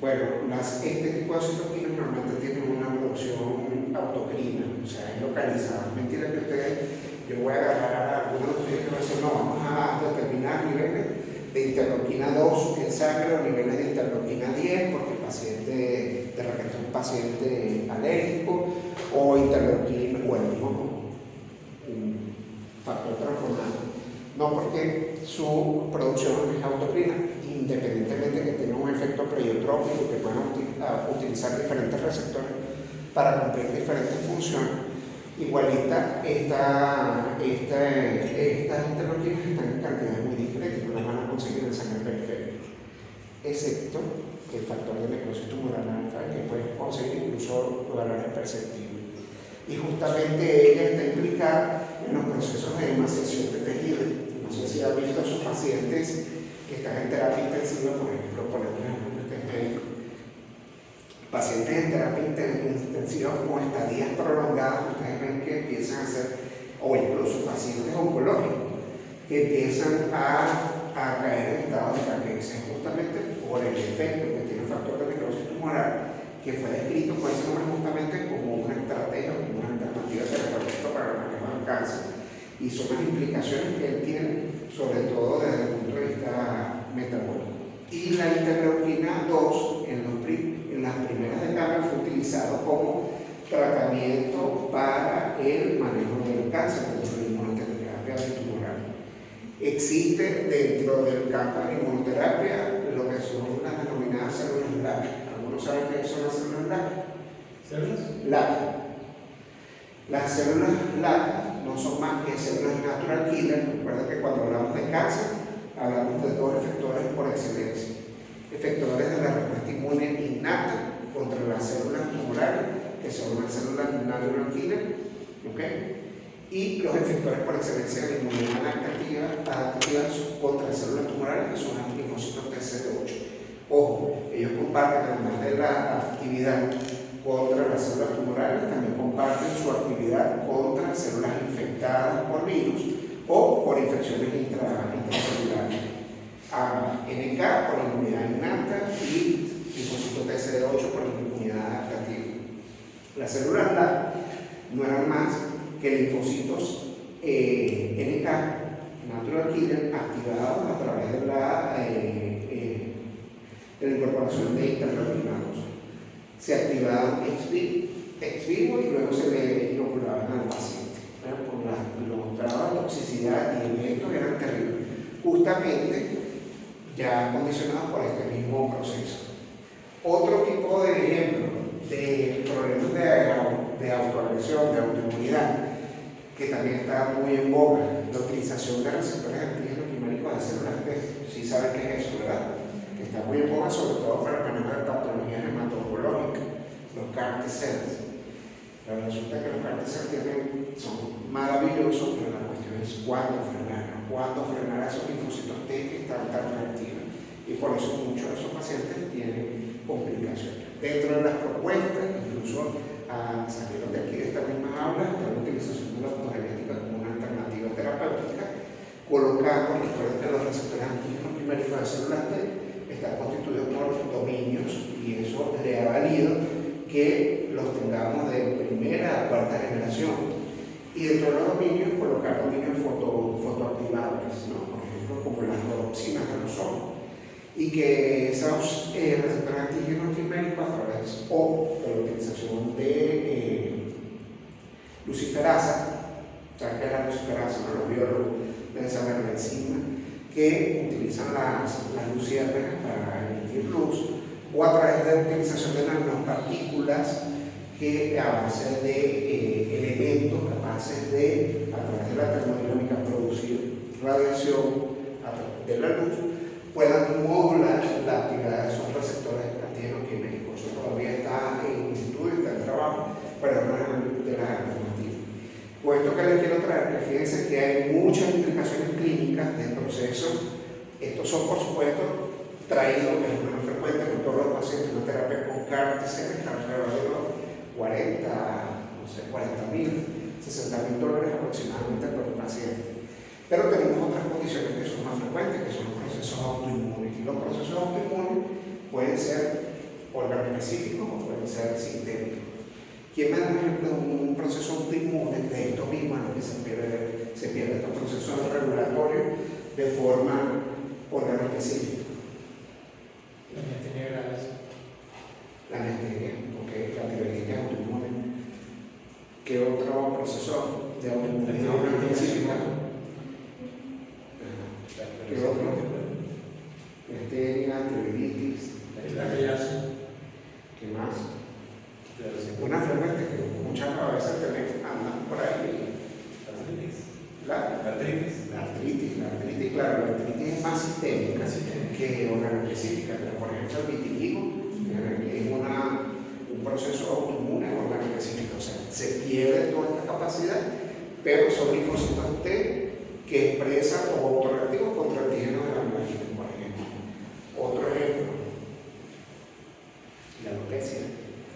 Bueno, este tipo de citoquinas normalmente tienen una producción autocrina, o sea, es localizada. Mentira que ustedes, yo voy a agarrar algunos de ustedes que van a decir, no, vamos a determinar niveles de interleuquina 2 en sangre o niveles de interleuquina 10 porque el paciente, de repente es un paciente alérgico o interleuquina o el mismo factor transformado. No, porque su producción es autocrina, independientemente que tenga un efecto pleiotrópico, que puedan utilizar diferentes receptores para cumplir diferentes funciones. Igualita, estas interleuquinas están en cantidades muy discretas, no las van a conseguir en sangre periférica, excepto el factor de necrosis tumoral alfa, que puede conseguir incluso valores perceptibles. Y justamente ella está implicada en los procesos de emaciación de tejido. No sé si han visto a sus pacientes que están en terapia intensiva, por ejemplo, ponemos un ejemplo que ustedes médicos. Pacientes en terapia intensiva con estadías prolongadas, ustedes ven que empiezan a hacer, o incluso pacientes oncológicos, que empiezan a caer en estado de caquexia, justamente por el efecto que tiene el factor de necrosis tumoral, que fue descrito por ese nombre justamente como una estrategia, como una alternativa terapéutica para el manejo del cáncer. Y son las implicaciones que él tiene, sobre todo desde el punto de vista metabólico. Y la interleuquina 2 en las primeras décadas fue utilizado como tratamiento para el manejo del cáncer dentro de la inmunoterapia antitumoral. Existe dentro del campo de la inmunoterapia lo que son las denominadas células LAC. ¿Algunos saben qué son las células LAC? ¿Células? LAC. Las células LAC no son más que células natural killer. Recuerda que cuando hablamos de cáncer, hablamos de dos efectores por excelencia. Efectores de la respuesta inmune innata contra las células tumorales, que son las células natural killer, ¿okay? Y los efectores por excelencia de la inmunidad adaptativa contra células tumorales, que son los linfocitos TCD8. Ojo, ellos comparten, además de la actividad contra las células tumorales, también comparten su actividad contra células infectadas por virus o por infecciones intracelulares. NK por la inmunidad innata y linfocitos TCD8 por la inmunidad adaptativa. Las células LAC no eran más que linfocitos NK, natural killer, activados a través de la incorporación de interleukinados. Se activaban ex vivo y luego se le inoculaban al paciente. Los grados de toxicidad y eventos eran terribles, justamente ya condicionados por este mismo proceso. Otro tipo de ejemplo de problemas de autoagresión, de autoinmunidad, que también está muy en boga, la utilización de receptores antígenos quiméricos de células T. Sí saben qué es eso, ¿verdad? Que está muy en boga, sobre todo para el manejo de patologías hematológicas, los CAR T-cells. Pero resulta que los CAR T-cells son maravillosos, pero la cuestión es cuándo frenar a esos linfocitos T que están tan reactivos. Y por eso muchos de esos pacientes tienen complicaciones. Dentro de las propuestas, incluso salieron de aquí de esta misma aula, está la utilización de la autogenética como una alternativa terapéutica, colocando, recuerden que los receptores antígenos quiméricos de células T están constituidos por dominios y eso le ha valido que los tengamos de primera a cuarta generación. Y dentro de los dominios, colocar dominios fotoactivables, ¿no? Por ejemplo, como las rhodopsinas de los ojos. Y que esos receptores antígenos quiméricos a través o de la utilización de luciferasa, ¿sabes qué es la luciferasa? ¿No? Los biólogos deben saber la enzima, que utilizan las luciérnagas para emitir luz, o a través de la utilización de nanopartículas que a base de elementos capaces de, a través de la termodinámica, producir radiación a través de la luz, puedan modular la actividad de esos receptores antígenos quiméricos. Eso todavía está en estudio, está en trabajo, pero es una de las alternativas. Con esto que les quiero traer, que fíjense que hay muchas implicaciones clínicas del proceso. Estos son, por supuesto, traídos, que es menos frecuente con todos los pacientes, una terapia con CAR T-cells está alrededor de los 40.000, 60.000 dólares aproximadamente por paciente. Pero tenemos otras condiciones que son más frecuentes, que son los procesos autoinmunes. Y los procesos autoinmunes pueden ser organoespecíficos o pueden ser sistémicos. ¿Quién me da un ejemplo de un proceso autoinmune de esto mismo en lo que se pierde estos procesos regulatorios de forma organoespecífica? La miastenia gravis. La miastenia, ok, la tiroiditis autoinmune. ¿Qué otro proceso de autoinmunidad organoespecífica? ¿Qué otro? Miastenia, tiroiditis. ¿Qué más? Una frecuente que muchas veces andan por ahí. La artritis, claro, la artritis es más sistémica que organoespecífica, pero por ejemplo el vitiligo es un proceso autoinmune organoespecífico, o sea, se pierde toda esta capacidad, pero son linfocitos T que expresan o autorreactivos contra antígenos de la melanina, por ejemplo. Otro ejemplo, la alopecia.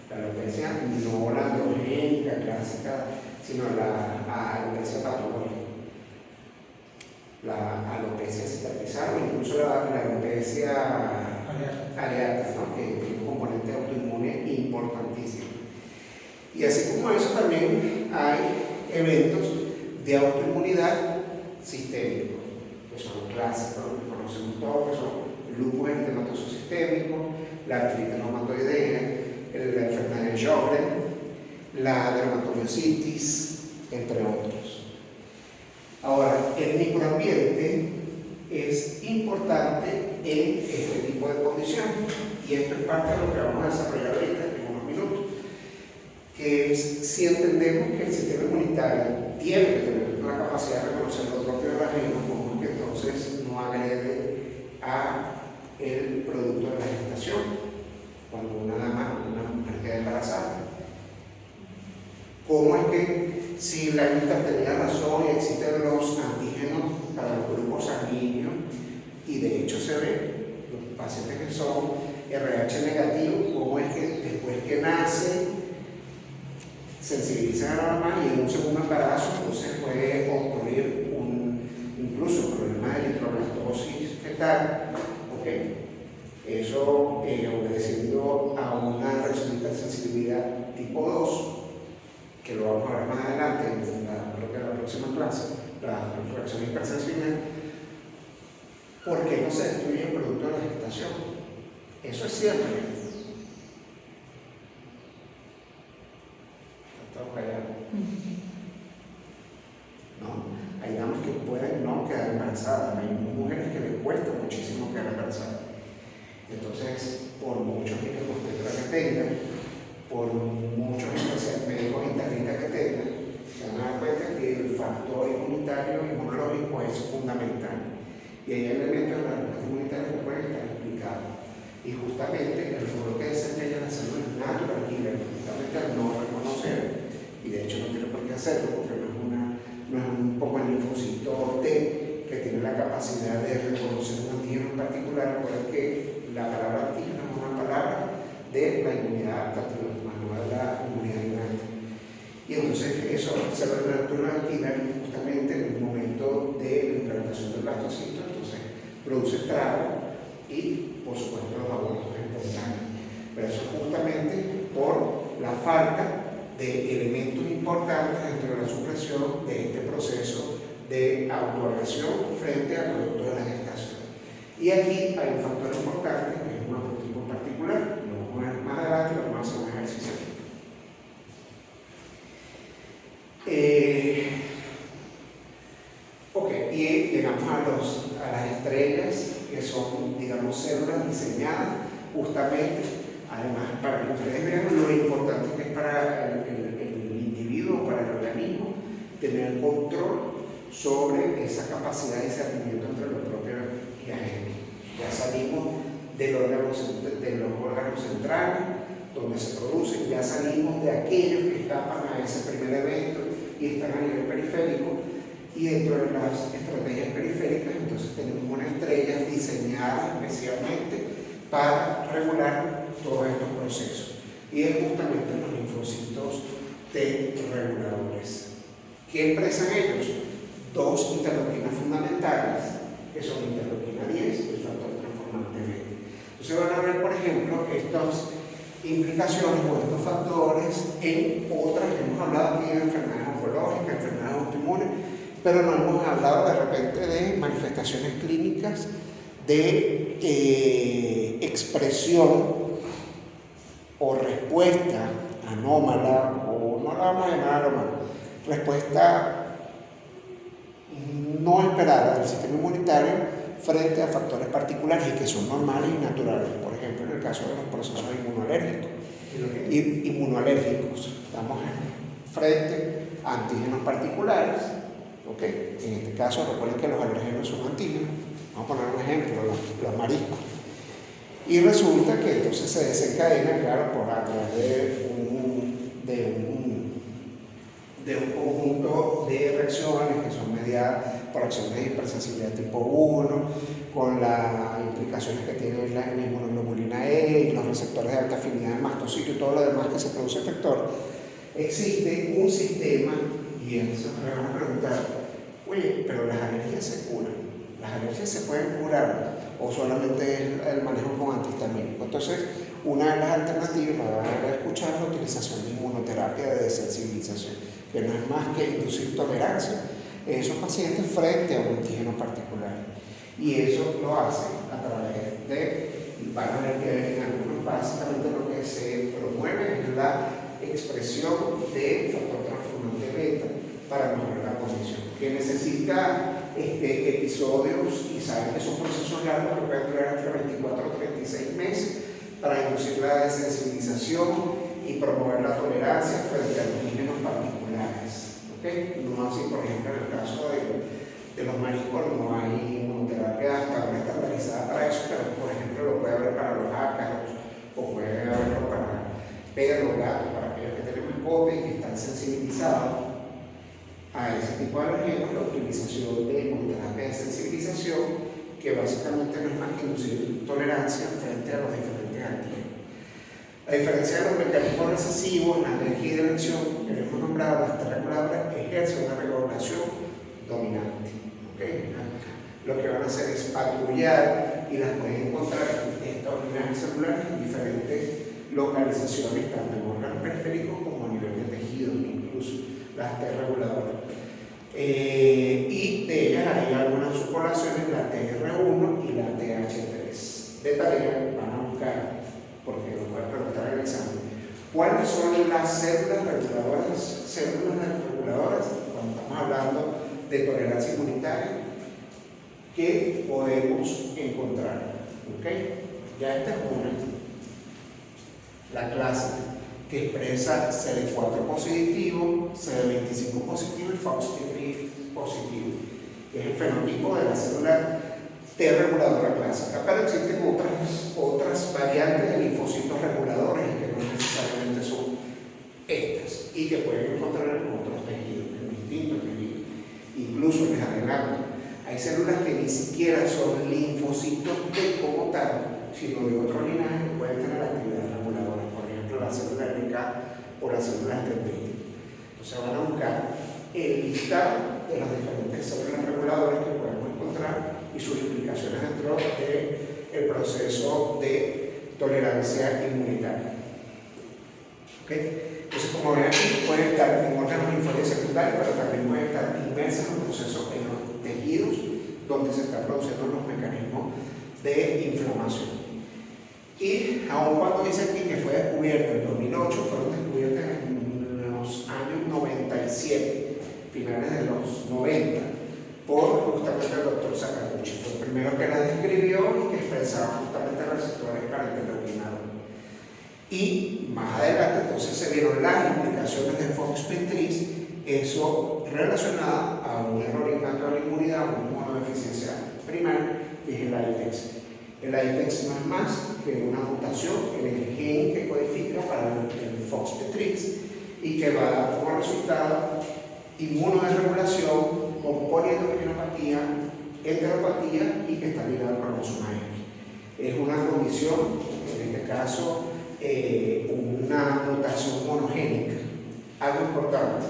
La alopecia no la androgénica clásica, sino la alopecia patológica. La alopecia cicatrizal o incluso la alopecia areata, ¿no? Que tiene un componente autoinmune importantísimo. Y así como eso, también hay eventos de autoinmunidad sistémico, que son clásicos, que conocemos todos, que son el lupus eritematoso sistémico, la artritis reumatoidea, la enfermedad de Sjögren, la dermatomiositis, entre otros. Ahora, el microambiente es importante en este tipo de condiciones, y esto es parte de lo que vamos a desarrollar ahorita en unos minutos, que es si entendemos que el sistema inmunitario tiene que tener la capacidad de reconocer lo propio de la ajeno, como que entonces no agrede a el producto de la gestación cuando una mujer queda embarazada. ¿Cómo es que si la Anita tenía razón y existen los antígenos para los grupos sanguíneos, y de hecho se ve, los pacientes que son RH negativos, cómo es que después que nace sensibilizan a la mamá y en un segundo embarazo entonces puede ocurrir incluso problemas de eritroblastosis fetal? Eso obedeciendo a una reacción de hipersensibilidad tipo 2, que lo vamos a ver más adelante en la próxima clase, la reacción de hipersensibilidad. ¿Por qué no se destruye el producto de la gestación? Eso es siempre. Está callado. No, hay damas que pueden no quedar embarazadas, hay mujeres que les cuesta muchísimo quedar embarazadas. Entonces, por muchos ginecologos que tengan, por muchos médicos internistas que tengan, se van a dar cuenta que el factor inmunitario inmunológico es fundamental. Y hay elementos de la respuesta inmunitaria que pueden estar explicados. Y justamente el rol que desempeña la célula natural killer, justamente al no reconocer, y de hecho no tiene por qué hacerlo, porque no es un poco el linfocito T que tiene la capacidad de reconocer un antígeno en particular, porque la palabra antígeno es una palabra de la inmunidad adaptativa, más no de la inmunidad innata. Y entonces eso se va a natural killer justamente en el momento de la implantación del blastocito, entonces produce estrago y por supuesto los abortos espontáneos. Pero eso es justamente por la falta de elementos importantes dentro de la supresión de este proceso de autoagresión frente al producto de la gestación. Y aquí hay un factor importante, que es un prototipo en particular, lo vamos a ver más adelante, lo vamos a hacer un ejercicio. Y llegamos a las estrellas, que son, digamos, células diseñadas justamente, además, para que ustedes vean lo importante que es para el individuo, para el organismo, tener control sobre esa capacidad de discernimiento entre lo propio y ajeno. Ya salimos de los órganos centrales, donde se producen, ya salimos de aquellos que escapan a ese primer evento y están a nivel periférico, y dentro de las estrategias periféricas entonces tenemos unas estrellas diseñadas especialmente para regular todos estos procesos, y es justamente los linfocitos T reguladores. ¿Qué expresan ellos? Dos interleuquinas fundamentales, que son interleuquina 10 y el factor transformante B. Entonces van a ver, por ejemplo, estas implicaciones o estos factores en otras que hemos hablado aquí, de enfermedades oncológicas, enfermedades autoinmunes, pero no hemos hablado de repente de manifestaciones clínicas de expresión o respuesta anómala, o no la vamos a llamar anómala, respuesta no esperada del sistema inmunitario frente a factores particulares y que son normales y naturales. Por ejemplo, en el caso de los procesos inmunoalérgicos, estamos frente a antígenos particulares. En este caso, recuerden que los alergenos son antígenos. Vamos a poner un ejemplo, los mariscos. Y resulta que entonces se desencadena, claro, por a través de un conjunto de reacciones que son mediadas por acciones de hipersensibilidad tipo 1, con las implicaciones que tiene la inmunoglobulina E y los receptores de alta afinidad del mastocito y todo lo demás que se produce efector. Existe un sistema, y eso me van a preguntar, oye, pero las alergias se curan, las alergias se pueden curar, o solamente el manejo con antihistamínico. Entonces, una de las alternativas, la van a escuchar, la utilización de inmunoterapia de desensibilización, que no es más que inducir tolerancia en esos pacientes frente a un antígeno particular. Y eso lo hace a través de, van a ver que en algunos básicamente lo que se promueve es la expresión de factor transformante beta para mejorar la condición. que necesita episodios y saben que son procesos largos que pueden durar entre 24 o 36 meses para inducir la desensibilización y promover la tolerancia frente a los géneros particulares. ¿Okay? No así, por ejemplo, en el caso de los mariscos no hay inmunoterapia hasta ahora estandarizada para eso, pero por ejemplo lo puede haber para los ácaros o puede haberlo para perros, gatos, para aquellos que tienen mascotas y que están sensibilizados a ese tipo de alergenos. La utilización de inmunoterapia de sensibilización, que básicamente no es más que inducir tolerancia frente a los diferentes antígenos. A diferencia de los mecanismos recesivos, la alergia y de elección que hemos nombrado, las T reguladoras ejercen una regulación dominante. ¿Okay? Lo que van a hacer es patrullar y las pueden encontrar extraordinarias celulares en diferentes localizaciones, tanto en órganos periféricos como a nivel de tejidos, incluso las T reguladoras. Y de ellas hay algunas subpoblaciones, la TR1 y la TH3. De tarea van a buscar, porque lo pueden preguntar en el examen, ¿cuáles son las células reguladoras? Cuando estamos hablando de tolerancia inmunitaria, que podemos encontrar. ¿Okay? Ya esta es una, la clásica, que expresa CD4 positivo, CD25 positivo y FOXP3 positivo, que es el fenotipo de la célula T reguladora clásica, pero existen otras variantes de linfocitos reguladores y que no necesariamente son estas y que pueden encontrar en otros tejidos, en distintos tejidos. Incluso les adelanto, hay células que ni siquiera son linfocitos T como tal, sino de otro linaje que pueden tener actividad reguladora, por ejemplo la célula NK o la célula dendrítica. Entonces van a buscar el listado de las diferentes células reguladoras que podemos encontrar y sus implicaciones dentro del proceso de tolerancia inmunitaria. ¿Okay? Entonces, como ven aquí, pueden estar en órganos linfóides secundarios, pero también pueden estar inmersas en un proceso en los tejidos donde se están produciendo los mecanismos de inflamación. Y aun cuando dice aquí que fue descubierto en 2008, fueron descubiertas en los años 97, finales de los 90, por justamente el doctor Sakaguchi. Fue el primero que la describió y que expresaba justamente receptores para interleuquina 2. Y más adelante entonces se vieron las implicaciones de FOXP3, eso relacionado a un error innato de la inmunidad, una inmunodeficiencia primaria, que es el IPEX. El IPEX no es más que una mutación en el gen que codifica para el FOXP3 y que va a dar como resultado inmunoderegulación con poliendocriptopatía, enteropatía y que está ligada al cromosoma X. Es una condición, en este caso, una mutación monogénica. Algo importante,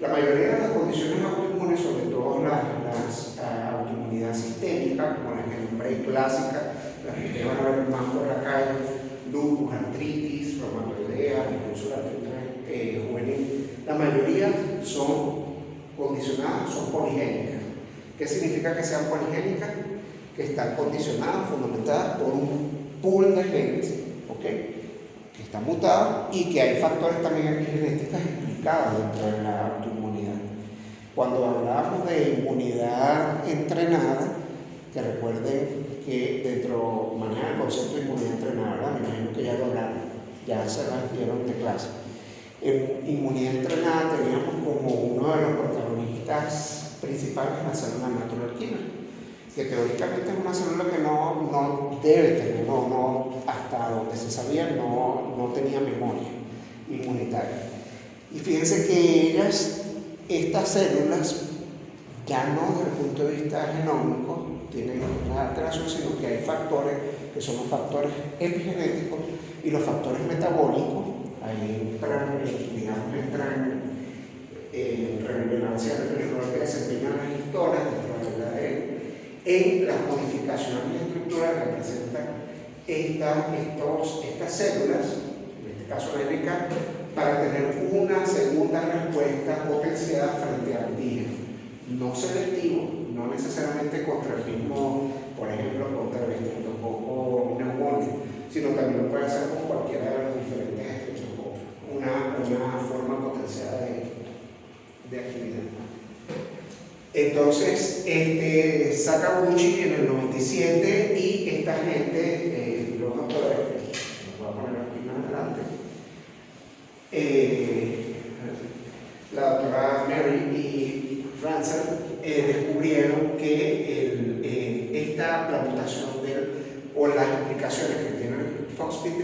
la mayoría de las condiciones autoinmunes, sobre todo las autoinmunidad sistémica, como las que nombré clásicas, las que ustedes van a ver más por la calle, lupus, artritis, reumatoidea, incluso la artritis juvenil, la mayoría son condicionadas, son poligénicas. ¿Qué significa que sean poligénicas? Que están condicionadas, fundamentadas por un pool de genes, ¿okay? Que están mutados y que hay factores también epigenéticos implicados dentro de la autoinmunidad. Cuando hablamos de inmunidad entrenada, que recuerden que dentro maneja el concepto de inmunidad entrenada, ¿verdad? Me imagino que ya lo hablaron, ya se las dieron de clase. En inmunidad entrenada teníamos como uno de los protagonistas principales la célula natural killer, que teóricamente es una célula que no debe tener, hasta donde se sabía, no tenía memoria inmunitaria. Y fíjense que estas células, ya no desde el punto de vista genómico, tienen una alteración, sino que hay factores que son los factores epigenéticos y los factores metabólicos. Ahí entran en relevancia del rol que desempeñan las histonas dentro del ADN, en las modificaciones estructurales que presentan estas células, en este caso la NK, para tener una segunda respuesta potenciada frente al antígeno, no selectivo, no necesariamente contra el mismo, por ejemplo, contra el estreptococo neumónico, sino también lo puede hacer con cualquiera de los diferentes estreptococos, una forma potenciada de actividad. Entonces, Sakaguchi en el 97 y esta gente, los doctores, los voy a poner aquí más adelante, la doctora Mary y Ransel descubrieron que la mutación o las implicaciones que tiene el FOXP3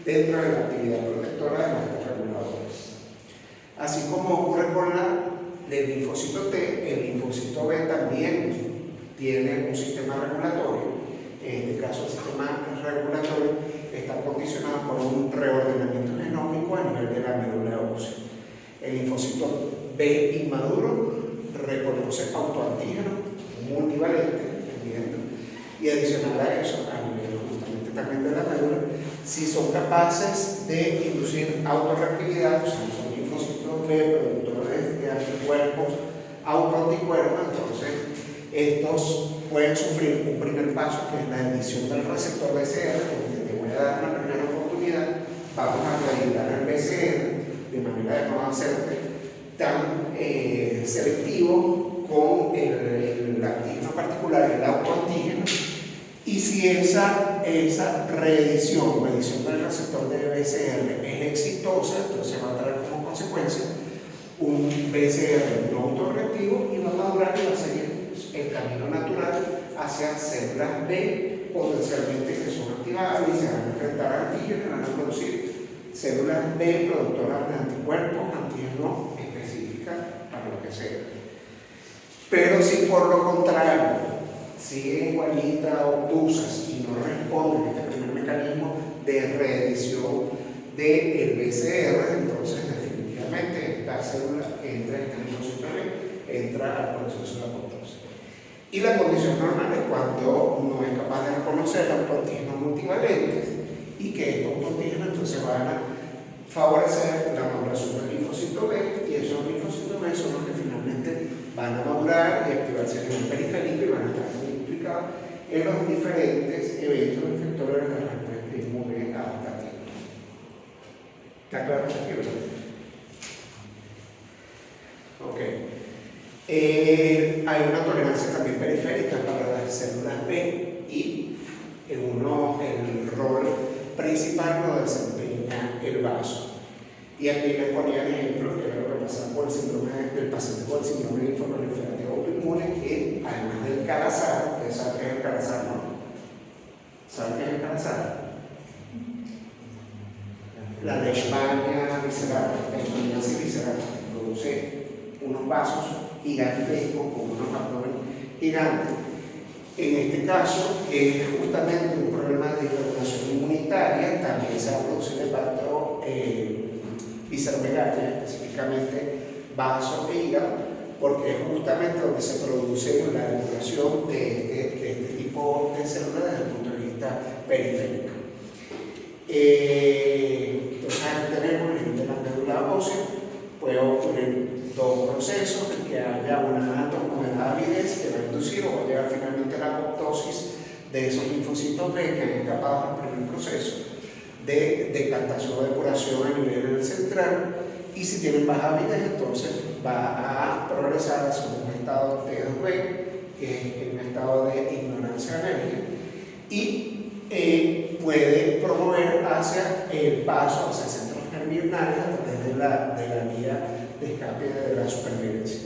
dentro de la actividad protectora de los reguladores. Así como ocurre con el linfocito T, el linfocito B también tiene un sistema regulatorio. En este caso, el sistema regulatorio está condicionado por un reordenamiento genómico a nivel de la médula ósea. El linfocito B inmaduro reconoce autoantígenos multivalentes, y adicional a eso, a nivel justamente también de la médula, si son capaces de inducir autorreactividad, o sea, son linfocitos B productores de anticuerpos, autoanticuerpos, entonces estos pueden sufrir un primer paso que es la edición del receptor BCR, porque te voy a dar una primera oportunidad, vamos a regular el BCR de manera de no hacerte tan selectivo con el antígeno particular, el autoantígeno, y si esa reedición o edición del receptor de BCR es exitosa, entonces va a traer como consecuencia un BCR no autorreactivo y va a madurar y va a seguir el camino natural hacia células B potencialmente que son activadas y se van a enfrentar a antígenos y van a producir células B productoras de anticuerpos, antígenos específicas para lo que sea. Pero si por lo contrario siguen igualitas, obtusas y no responden a este primer mecanismo de reedición del BCR, entonces definitivamente esta célula entra en el linfocito B, entra al proceso de apoptosis. Y la condición normal es cuando no es capaz de reconocer autoantígenos multivalentes y que estos autoantígenos entonces van a favorecer la maduración del linfocito B, y esos linfocitos B son los que finalmente van a madurar y activarse a nivel periférico y van a estar muy implicados en los diferentes eventos efectores de la respuesta inmune adaptativa. ¿Está claro hasta aquí, verdad? Ok. Hay una tolerancia también periférica para las células B y el rol principal lo desempeña el vaso. Y aquí les ponía el ejemplo que era lo que pasaba por el síndrome del paciente con el síndrome linfoproliferativa autoinmune, que además del calazar, ustedes saben qué es el calazar, ¿no? ¿Saben qué es el calazar? La leishmania visceral, la leishmaniasis visceral, produce unos vasos gigantescos con unos abdomen gigantes. En este caso, es justamente un problema de regulación inmunitaria, también se va a producir el pacto visceromegalia, específicamente vaso e hígado, porque es justamente donde se produce la regulación de este tipo de células desde el punto de vista periférico. Entonces, aquí tenemos el nivel de la médula ósea, puede ocurrir dos procesos, que haya una alta o moderada avidez que va a inducir o va a llegar finalmente a la apoptosis de esos linfocitos B que han escapado al primer proceso de decantación o depuración a nivel central, y si tienen baja avidez entonces va a progresar hacia un estado T2B, que es un estado de ignorancia anémica, y puede promover hacia el paso hacia centros germinales a través de la vía de escape de la supervivencia.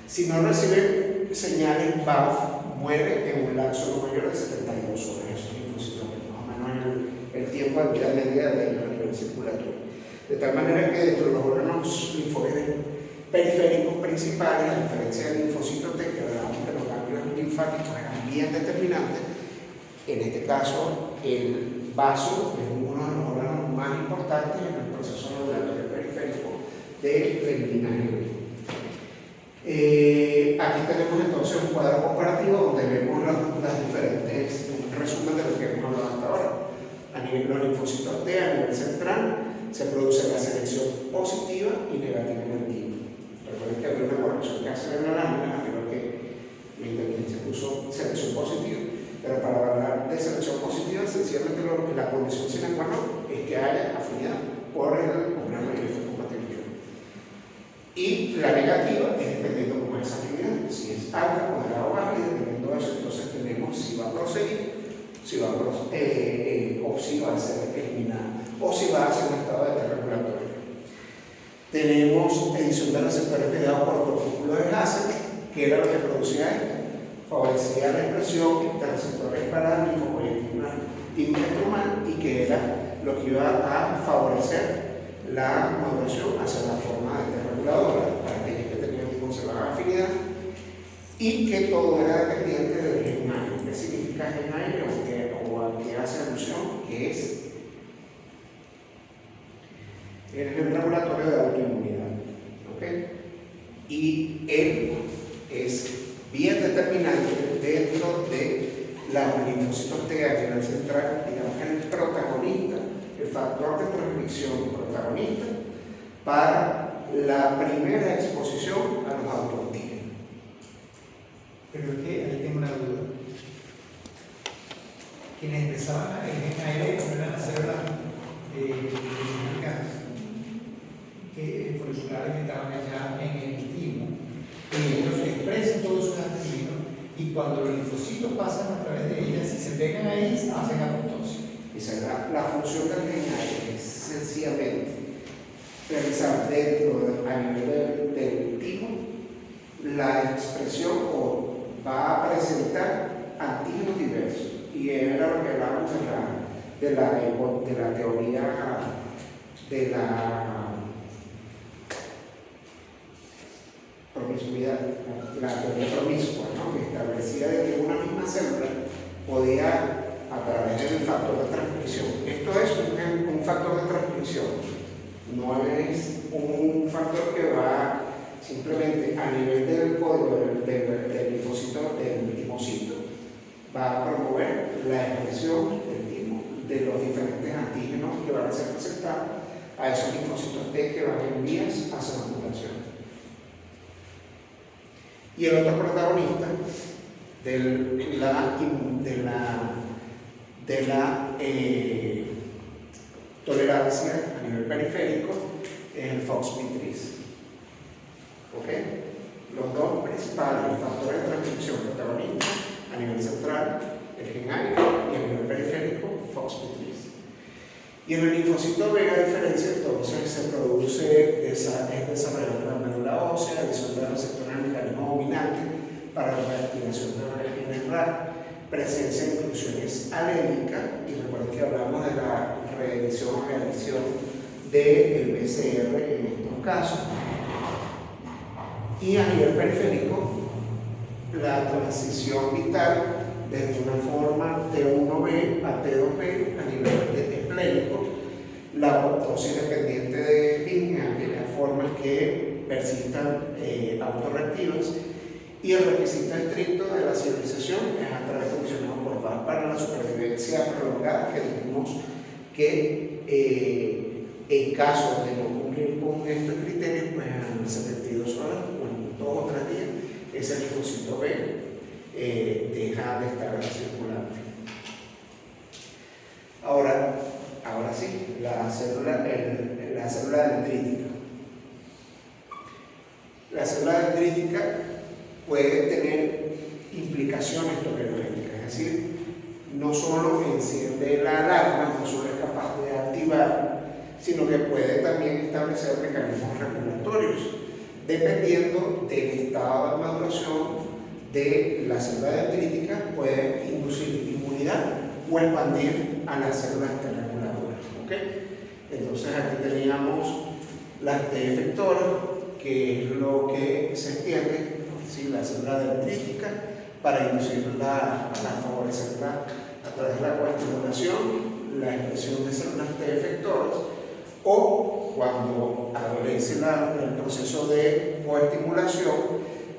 Si no recibe señales, BAF muere en un lapso no mayor de 72 horas. Eso es linfocitos, más o menos el tiempo de vida media de ellos a nivel circulatorio. De tal manera que dentro de los órganos linfoides periféricos principales, a diferencia del linfocito T, que hablamos que los ganglios linfáticos eran bien determinantes, en este caso el vaso es uno de los órganos más importantes en el proceso regulatorio periférico del linaje. Aquí tenemos entonces un cuadro comparativo donde vemos las diferentes, un resumen de lo que hemos hablado hasta ahora. A nivel de los linfocitos T, a nivel central, se produce la selección positiva y negativa en el tipo. Recuerden que había una corrección que hace en la lámina, creo que la inteligencia puso selección positiva, pero para hablar de selección positiva, sencillamente la condición sine qua non es que haya afinidad por el complejo de compatibilidad. Y la negativa es dependiendo cómo es esa actividad, si es alta, moderada o baja, y dependiendo de eso, entonces tenemos si va a proseguir, si va a o si va a ser eliminada, o si va a ser un estado de regulatorio. Tenemos edición de receptores mediados por corpúsculos de Hassett, que era lo que producía esto. Favorecía la expresión de receptores para linfopoietina intrahumal y que era lo que iba a favorecer la maduración hacia la forma de reguladora para aquellos que tenían conservada afinidad, y que todo era dependiente del gen AIRE. ¿Qué significa gen AIRE o a qué hace alusión? Que es el gen regulatorio de autoinmunidad. ¿Okay? Y él es bien determinante dentro de los linfocitos T a nivel central, digamos que el protagonista, el factor de transmisión protagonista para la primera exposición a los autoantígenos. Pero es que ahí tengo una duda. Quienes expresaban el gen AIRE no eran las células foliculares que estaban allá en el timo. Ellos expresan todos sus antígenos y cuando los linfocitos pasan a través de ellas, si se pegan ahí, hacen apoptosis. La función del gen AIRE es sencillamente realizar dentro a nivel del timo la expresión o va a presentar antígenos diversos, y era lo que hablábamos de la teoría de la promiscuidad, la teoría promiscua, ¿no? Que establecía de que una misma célula podía, a través del factor de transcripción, esto es un factor de transcripción, no es un factor que va simplemente a nivel del código del linfocito, del timocito, va a promover la expresión del timo de los diferentes antígenos que van a ser presentados a esos linfocitos T que van en vías hacia la maduración. Y el otro protagonista de la tolerancia a nivel periférico es el FOXP3. ¿Ok? Los dos principales factores de transcripción protagonistas a nivel central, el gen AIRE, y a nivel periférico, FOXP3. Y en el linfocito B, a diferencia, entonces se produce desarrollo de la médula ósea, adición de receptores al mecanismo dominante para la reactivación de los genes RAR, presencia de inclusiones alélicas, y recuerden que hablamos de la reedición o reedición del BCR en estos casos. Y a nivel periférico, la transición vital desde una forma T1B a T2B a nivel esplénico, la apoptosis dependiente de línea, aquellas formas que persistan autorreactivas, y el requisito estricto de la civilización es a través de funciones por VAS para la supervivencia prolongada, que dijimos que en caso de no cumplir con estos criterios, pues en 72 horas o en 2 o 3 días, ese linfocito B deja de estar circulando. Ahora sí, la célula dendrítica. La célula dendrítica puede tener implicaciones tolerogénicas, es decir, no solo enciende la alarma, no solo es capaz de activar, sino que puede también establecer mecanismos regulatorios, dependiendo del estado de maduración de la célula dendrítica, puede inducir inmunidad o expandir a las células T reguladoras. ¿Okay? Entonces aquí teníamos las T efectoras, que es lo que se entiende, ¿sí? La célula dendrítica, para inducirla, para favorecerla a través de la coestimulación, la expresión de células T efectoras, o cuando adolece el proceso de coestimulación,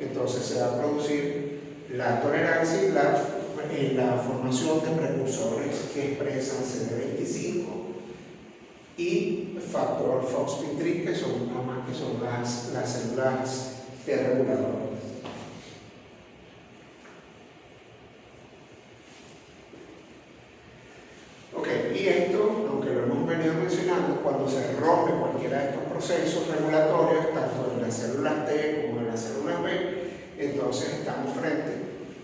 entonces se va a producir la tolerancia y la formación de precursores que expresan CD25 y factor FOXP3, que son las células T reguladoras. Ok, y esto, aunque lo hemos venido mencionando, cuando se rompe cualquiera de estos procesos regulatorios, tanto de las células T como de las células B, entonces estamos frente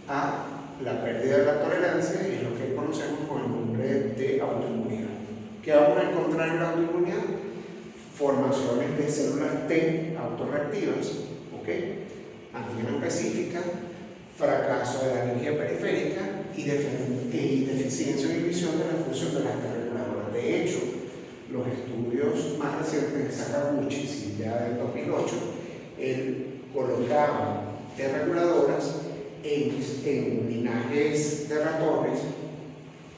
a la pérdida de la tolerancia y lo que conocemos con el nombre de autoinmunidad. ¿Qué vamos a encontrar en la autoinmunidad? Formaciones de células T autorreactivas, ¿ok? Antígena específica, fracaso de la energía periférica y deficiencia o inhibición de la función de las T reguladoras. De hecho, los estudios más recientes de Sakaguchi, ya del 2008, él colocaba T reguladoras en linajes de ratones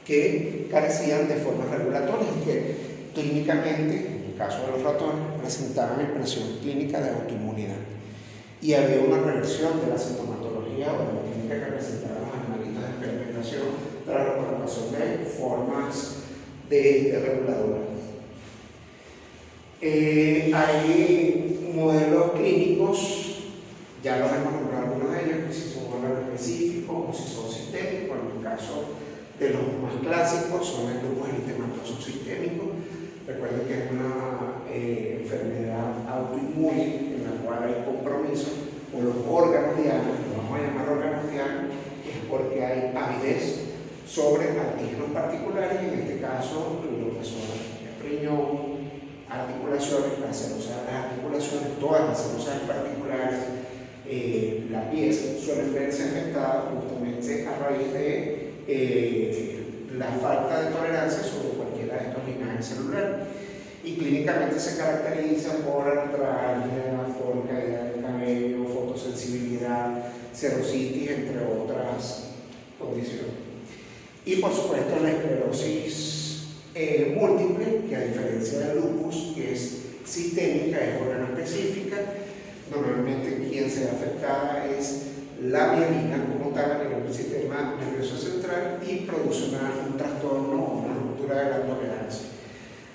que carecían de formas regulatorias, que clínicamente, en el caso de los ratones, presentaban expresión clínica de autoinmunidad. Y había una reversión de la sintomatología o de la clínica que presentaban los animalitos de experimentación tras la colocación de formas de reguladoras. Hay modelos clínicos, ya los hemos nombrado algunos de ellos, que si son órganos específicos o si son sistémicos. En el caso de los más clásicos son el lupus eritematoso sistémico. Recuerden que es una enfermedad autoinmune en la cual hay compromiso con los órganos dianos, lo vamos a llamar órganos dianos, es porque hay avidez sobre antígenos particulares, y en este caso lo que son el riñón, articulaciones, las celosas de las articulaciones, todas las celosas particulares, la pieza suelen verse afectadas justamente a raíz de la falta de tolerancia sobre cualquiera de estos linajes celulares. Y clínicamente se caracteriza por artralgia, por caída del cabello, fotosensibilidad, serositis, entre otras condiciones. Y por supuesto la esclerosis múltiple, que a diferencia del lupus, que es sistémica, es órgano específica. Normalmente quien se ve afectada es la mielina como tal a nivel del sistema nervioso central y produce un trastorno, una ruptura de la tolerancia,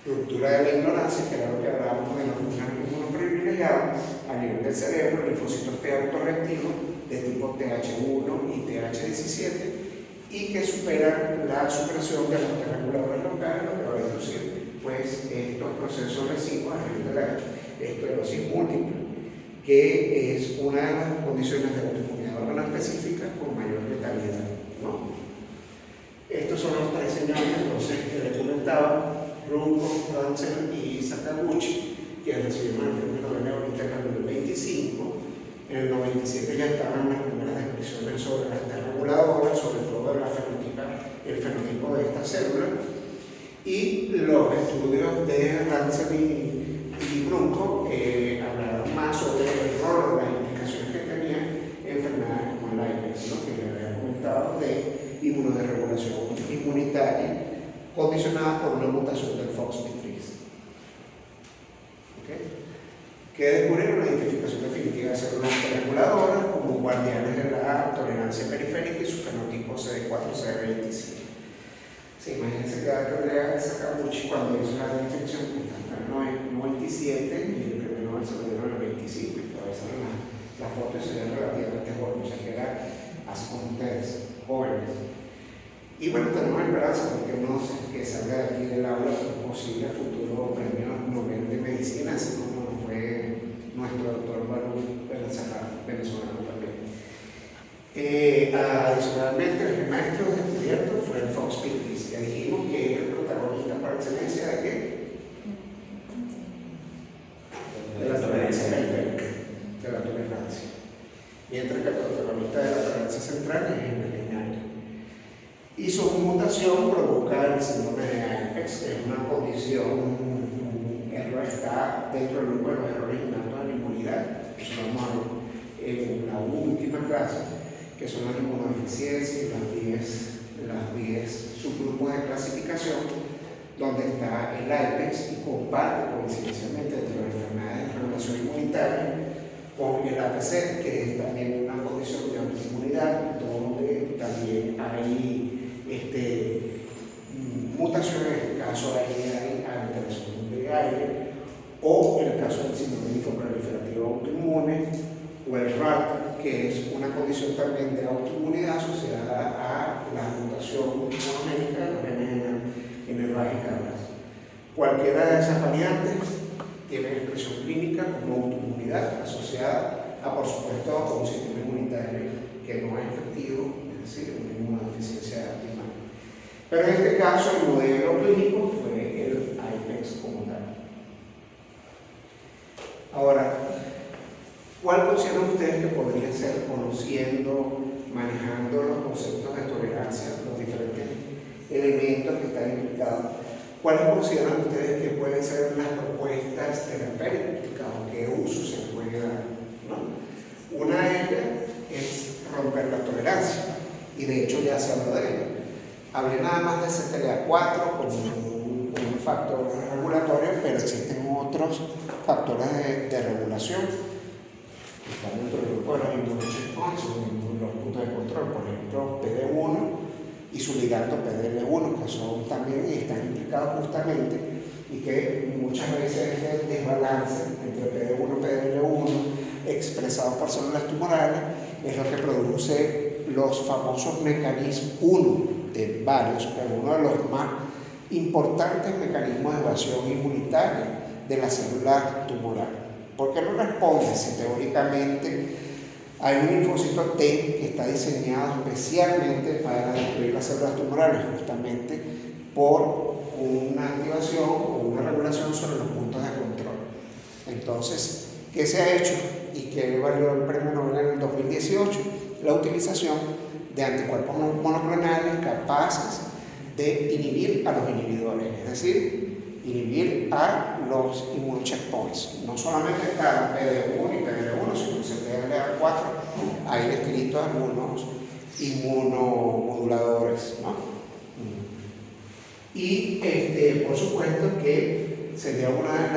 ruptura de la ignorancia, que era lo que hablábamos de los órganos inmunoprivilegiados a nivel del cerebro, linfocitos T autorreactivos de tipo TH1 y TH17, y que superan la supresión de los T reguladores locales, lo que va a inducir pues estos procesos lesivos a nivel de la esclerosis múltiple, que es una de las condiciones de autoinmunidad órgano específica con mayor letalidad, ¿no? Estos son los tres señores, entonces, que les comentaba, Runco, Ranzel y Sakaguchi, que recibieron el premio Nobel ahorita en el 2025. En el 97 ya estaban las primeras descripciones sobre las T reguladoras, sobre todo el fenotipo de esta célula, y los estudios de Ranzel y Brunco hablaron más sobre el rol o las implicaciones que tenía en enfermedades como el IPEX, ¿no? Que les había comentado, de inmunoderegulación inmunitaria condicionada por una mutación del FOXP3. ¿Okay? Que descubrieron la identificación definitiva de células reguladoras como guardianes de la tolerancia periférica y su fenotipo CD4-CD25. Sí, imagínense que Andrea Sakaguchi, cuando hizo la descripción, fue en el 97 y el premio Nobel se lo dieron en el 25, y todavía salen las fotos y se ven relativamente jóvenes, o sea que era así como ustedes, jóvenes. Y bueno, tenemos esperanza porque no sé que salga de aquí del aula un posible futuro premio Nobel de Medicina, así como fue nuestro doctor Barú venezolano también. Adicionalmente, el maestro descubierto fue el FOXP3. Ya dijimos que es el protagonista por excelencia de qué? De la tolerancia periférica, de la tolerancia. Mientras que el protagonista de la tolerancia central es el veterinario. Y su mutación provoca el síndrome de IPEX, que es una condición, está dentro del grupo de los errores innatos de la inmunidad. Eso lo vamos a ver en la última clase, que son las inmunodeficiencias y las 10 subgrupos de clasificación, donde está el IPEX y comparte coincidencialmente dentro de las enfermedades de regulación inmunitaria con el APC, que es también una condición de autoinmunidad, donde también hay mutaciones. En el caso hay alteración de aire, o en el caso del síndrome linfoproliferativo autoinmune, o el RAT, que es una condición también de autoinmunidad asociada a la mutación monoménica de los genes en el RAS y KRAS. Cualquiera de esas variantes tiene expresión clínica como autoinmunidad asociada por supuesto, un sistema inmunitario que no es efectivo, es decir, una inmunodeficiencia primaria. Pero en este caso, el modelo clínico fue el IPEX como tal. Ahora, ¿cuál consideran ustedes que podría ser, conociendo, manejando los conceptos de tolerancia, los diferentes elementos que están implicados? ¿Cuáles consideran ustedes que pueden ser las propuestas terapéuticas o qué uso se puede dar, ¿no? Una de ellas es romper la tolerancia, y de hecho ya se habló de ella. Hablé nada más de CTLA4 como un factor regulatorio, pero existen otros factores de regulación que están dentro del grupo de los inmunocheckpoints, los puntos de control, por ejemplo, PD1 y su ligando PDL1, que son también y están implicados justamente, y que muchas veces el desbalance entre PD1 y PDL1 expresado por células tumorales es lo que produce los famosos mecanismos, uno de varios, pero uno de los más importantes mecanismos de evasión inmunitaria de las células tumorales. ¿Por qué no responde si teóricamente hay un linfocito T que está diseñado especialmente para destruir las células tumorales, justamente por una activación o una regulación sobre los puntos de control? Entonces, ¿qué se ha hecho y qué valió el premio Nobel en el 2018? La utilización de anticuerpos monoclonales capaces de inhibir a los inhibidores, es decir, inhibir a los inmunocheckpoints. No solamente está PD1 y PDL1, sino CTLA4, hay descritos algunos inmunomoduladores, ¿no? Y por supuesto que sería una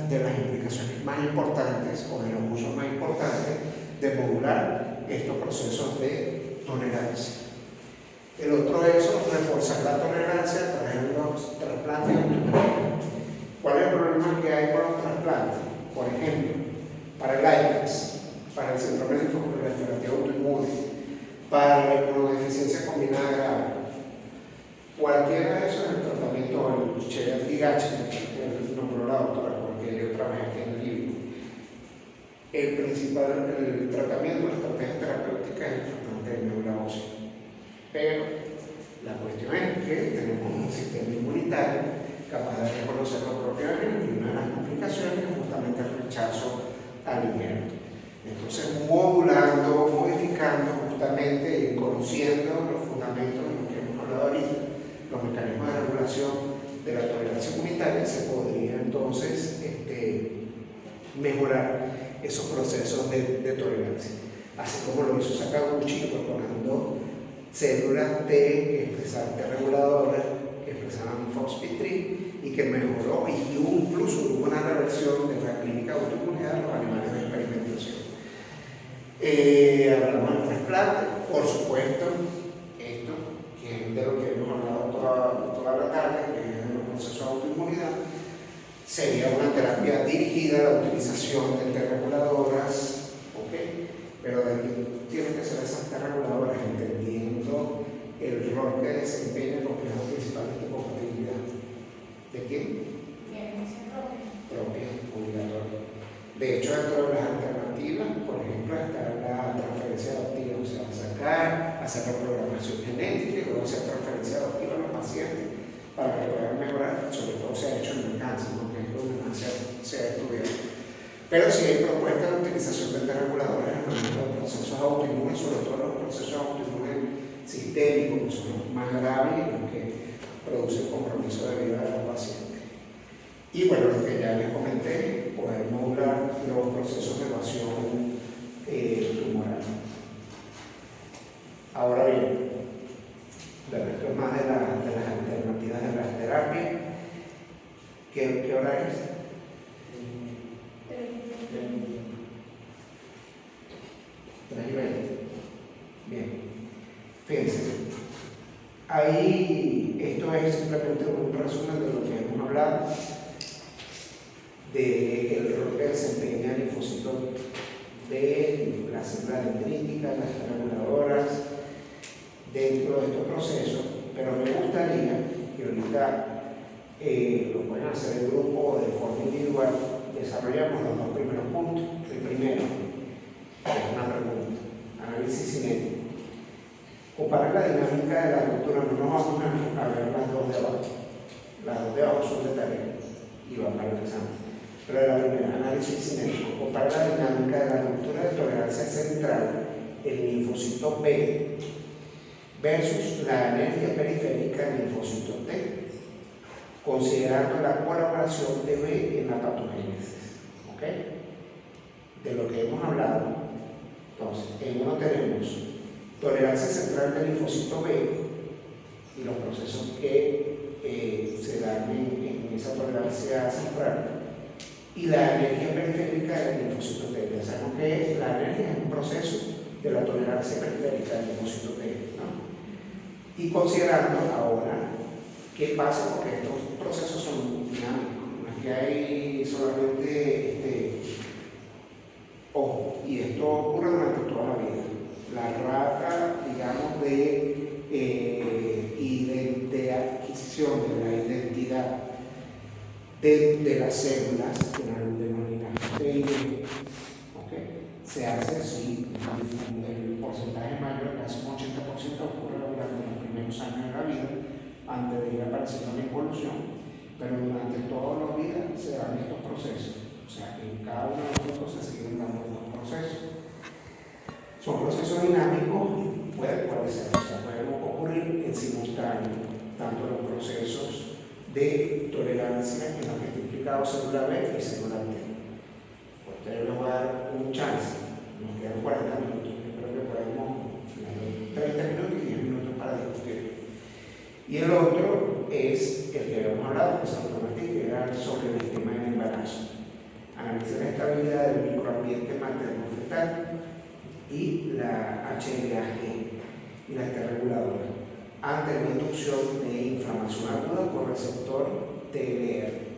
de las implicaciones más importantes o de los usos más importantes de modular estos procesos de tolerancia. El otro es reforzar la tolerancia a través de los trasplantes autoinmunes. ¿Cuál es el problema que hay con los trasplantes? Por ejemplo, para el IPEX, para el síndrome linfoproliferativo autoinmune, para la inmunodeficiencia combinada grave, cualquiera de esos, el tratamiento, el Chegatigach, que nombró la doctora, porque yo trabajé aquí en el libro, el tratamiento, la estrategia terapéutica es el tratamiento de médula ósea. Pero la cuestión es que tenemos un sistema inmunitario capaz de reconocer los propios genes, y una de las complicaciones es justamente el rechazo alimento. Entonces, modulando, modificando justamente y conociendo los fundamentos de lo que hemos hablado ahorita, los mecanismos de regulación de la tolerancia inmunitaria, se podría entonces mejorar esos procesos de tolerancia. Así como lo hizo Sakaguchi incorporando células T que expresaban T reguladoras, que expresaban FOXP3 y que mejoró, y incluso hubo una reversión de la clínica de autoinmunidad de los animales de experimentación. Hablamos del trasplante, por supuesto, esto, que es de lo que hemos hablado toda la tarde, que es de los procesos de autoinmunidad, sería una terapia dirigida a la utilización de T reguladoras, ¿ok? Pero de aquí tienen que ser esas T reguladoras, entendiendo el rol que desempeñan los complejos principales de compatibilidad. ¿De quién? Propia, obligatoria. De hecho, dentro de las alternativas, por ejemplo, está la transferencia adoptiva, o sea, hacer la programación genética y luego hacer transferencia adoptiva a los pacientes para que puedan mejorar. Sobre todo se ha hecho en el cáncer, porque es donde más se ha estudiado. Pero sí hay propuestas de utilización de reguladores en los procesos autoinmunes, sobre todo los procesos autoinmunes sistémicos, que son los más graves y los que producen compromiso de vida de los pacientes. Y bueno, lo que ya les comenté, poder modular los procesos de evasión tumoral. Ahora bien, esto es más de las alternativas de las terapias. ¿Qué hora es? 3:20. Bien. Fíjense. Ahí, esto es simplemente un resumen de lo que hemos hablado, del rol que desempeña el linfocito B, las células dendríticas, las reguladoras, dentro de estos procesos, pero me gustaría que ahorita lo pueden hacer en grupo o de forma individual, desarrollamos los dos primeros puntos. El primero, Es una pregunta. Análisis cinético. Comparar la dinámica de la ruptura, no nos vamos a ver las dos de abajo. Las dos de abajo son de tarea y van para el examen. Pero la primera, análisis cinético. Comparar la dinámica de la ruptura de tolerancia central en linfocito B versus la energía periférica del linfocito T, considerando la colaboración de B en la patogénesis. ¿Ok? De lo que hemos hablado, entonces, en uno tenemos tolerancia central del linfocito B y los procesos que se dan en esa tolerancia central, y la energía periférica del linfocito T. Ya sabemos que la energía es un proceso de la tolerancia periférica del linfocito T, ¿no? Y considerando ahora qué pasa, porque estos procesos son dinámicos, no es que hay solamente ojo, y esto ocurre durante toda la vida. La rata, digamos, de adquisición de la identidad de las células que nos denominamos PIB, ¿okay? Se hace así, el porcentaje mayor, casi un 80%, ocurre durante los primeros años de la vida, antes de ir apareciendo la involución, pero durante toda la vida se dan estos procesos. O sea, en cada uno de nosotros se siguen dando estos procesos. Son procesos dinámicos y pueden ocurrir en simultáneo, tanto los procesos de tolerancia en los que está implicado célula B y célula T. A ustedes les voy a dar un chance, nos quedan 40 minutos, yo creo que podemos 30 minutos y 10 minutos para discutir. Y el otro es el que habíamos hablado, que se automática, que era sobre el esquema del embarazo. Analizar la estabilidad del microambiente materno-fetal y la HLA-G y la T reguladora ante la inducción de inflamación aguda por receptor TLR.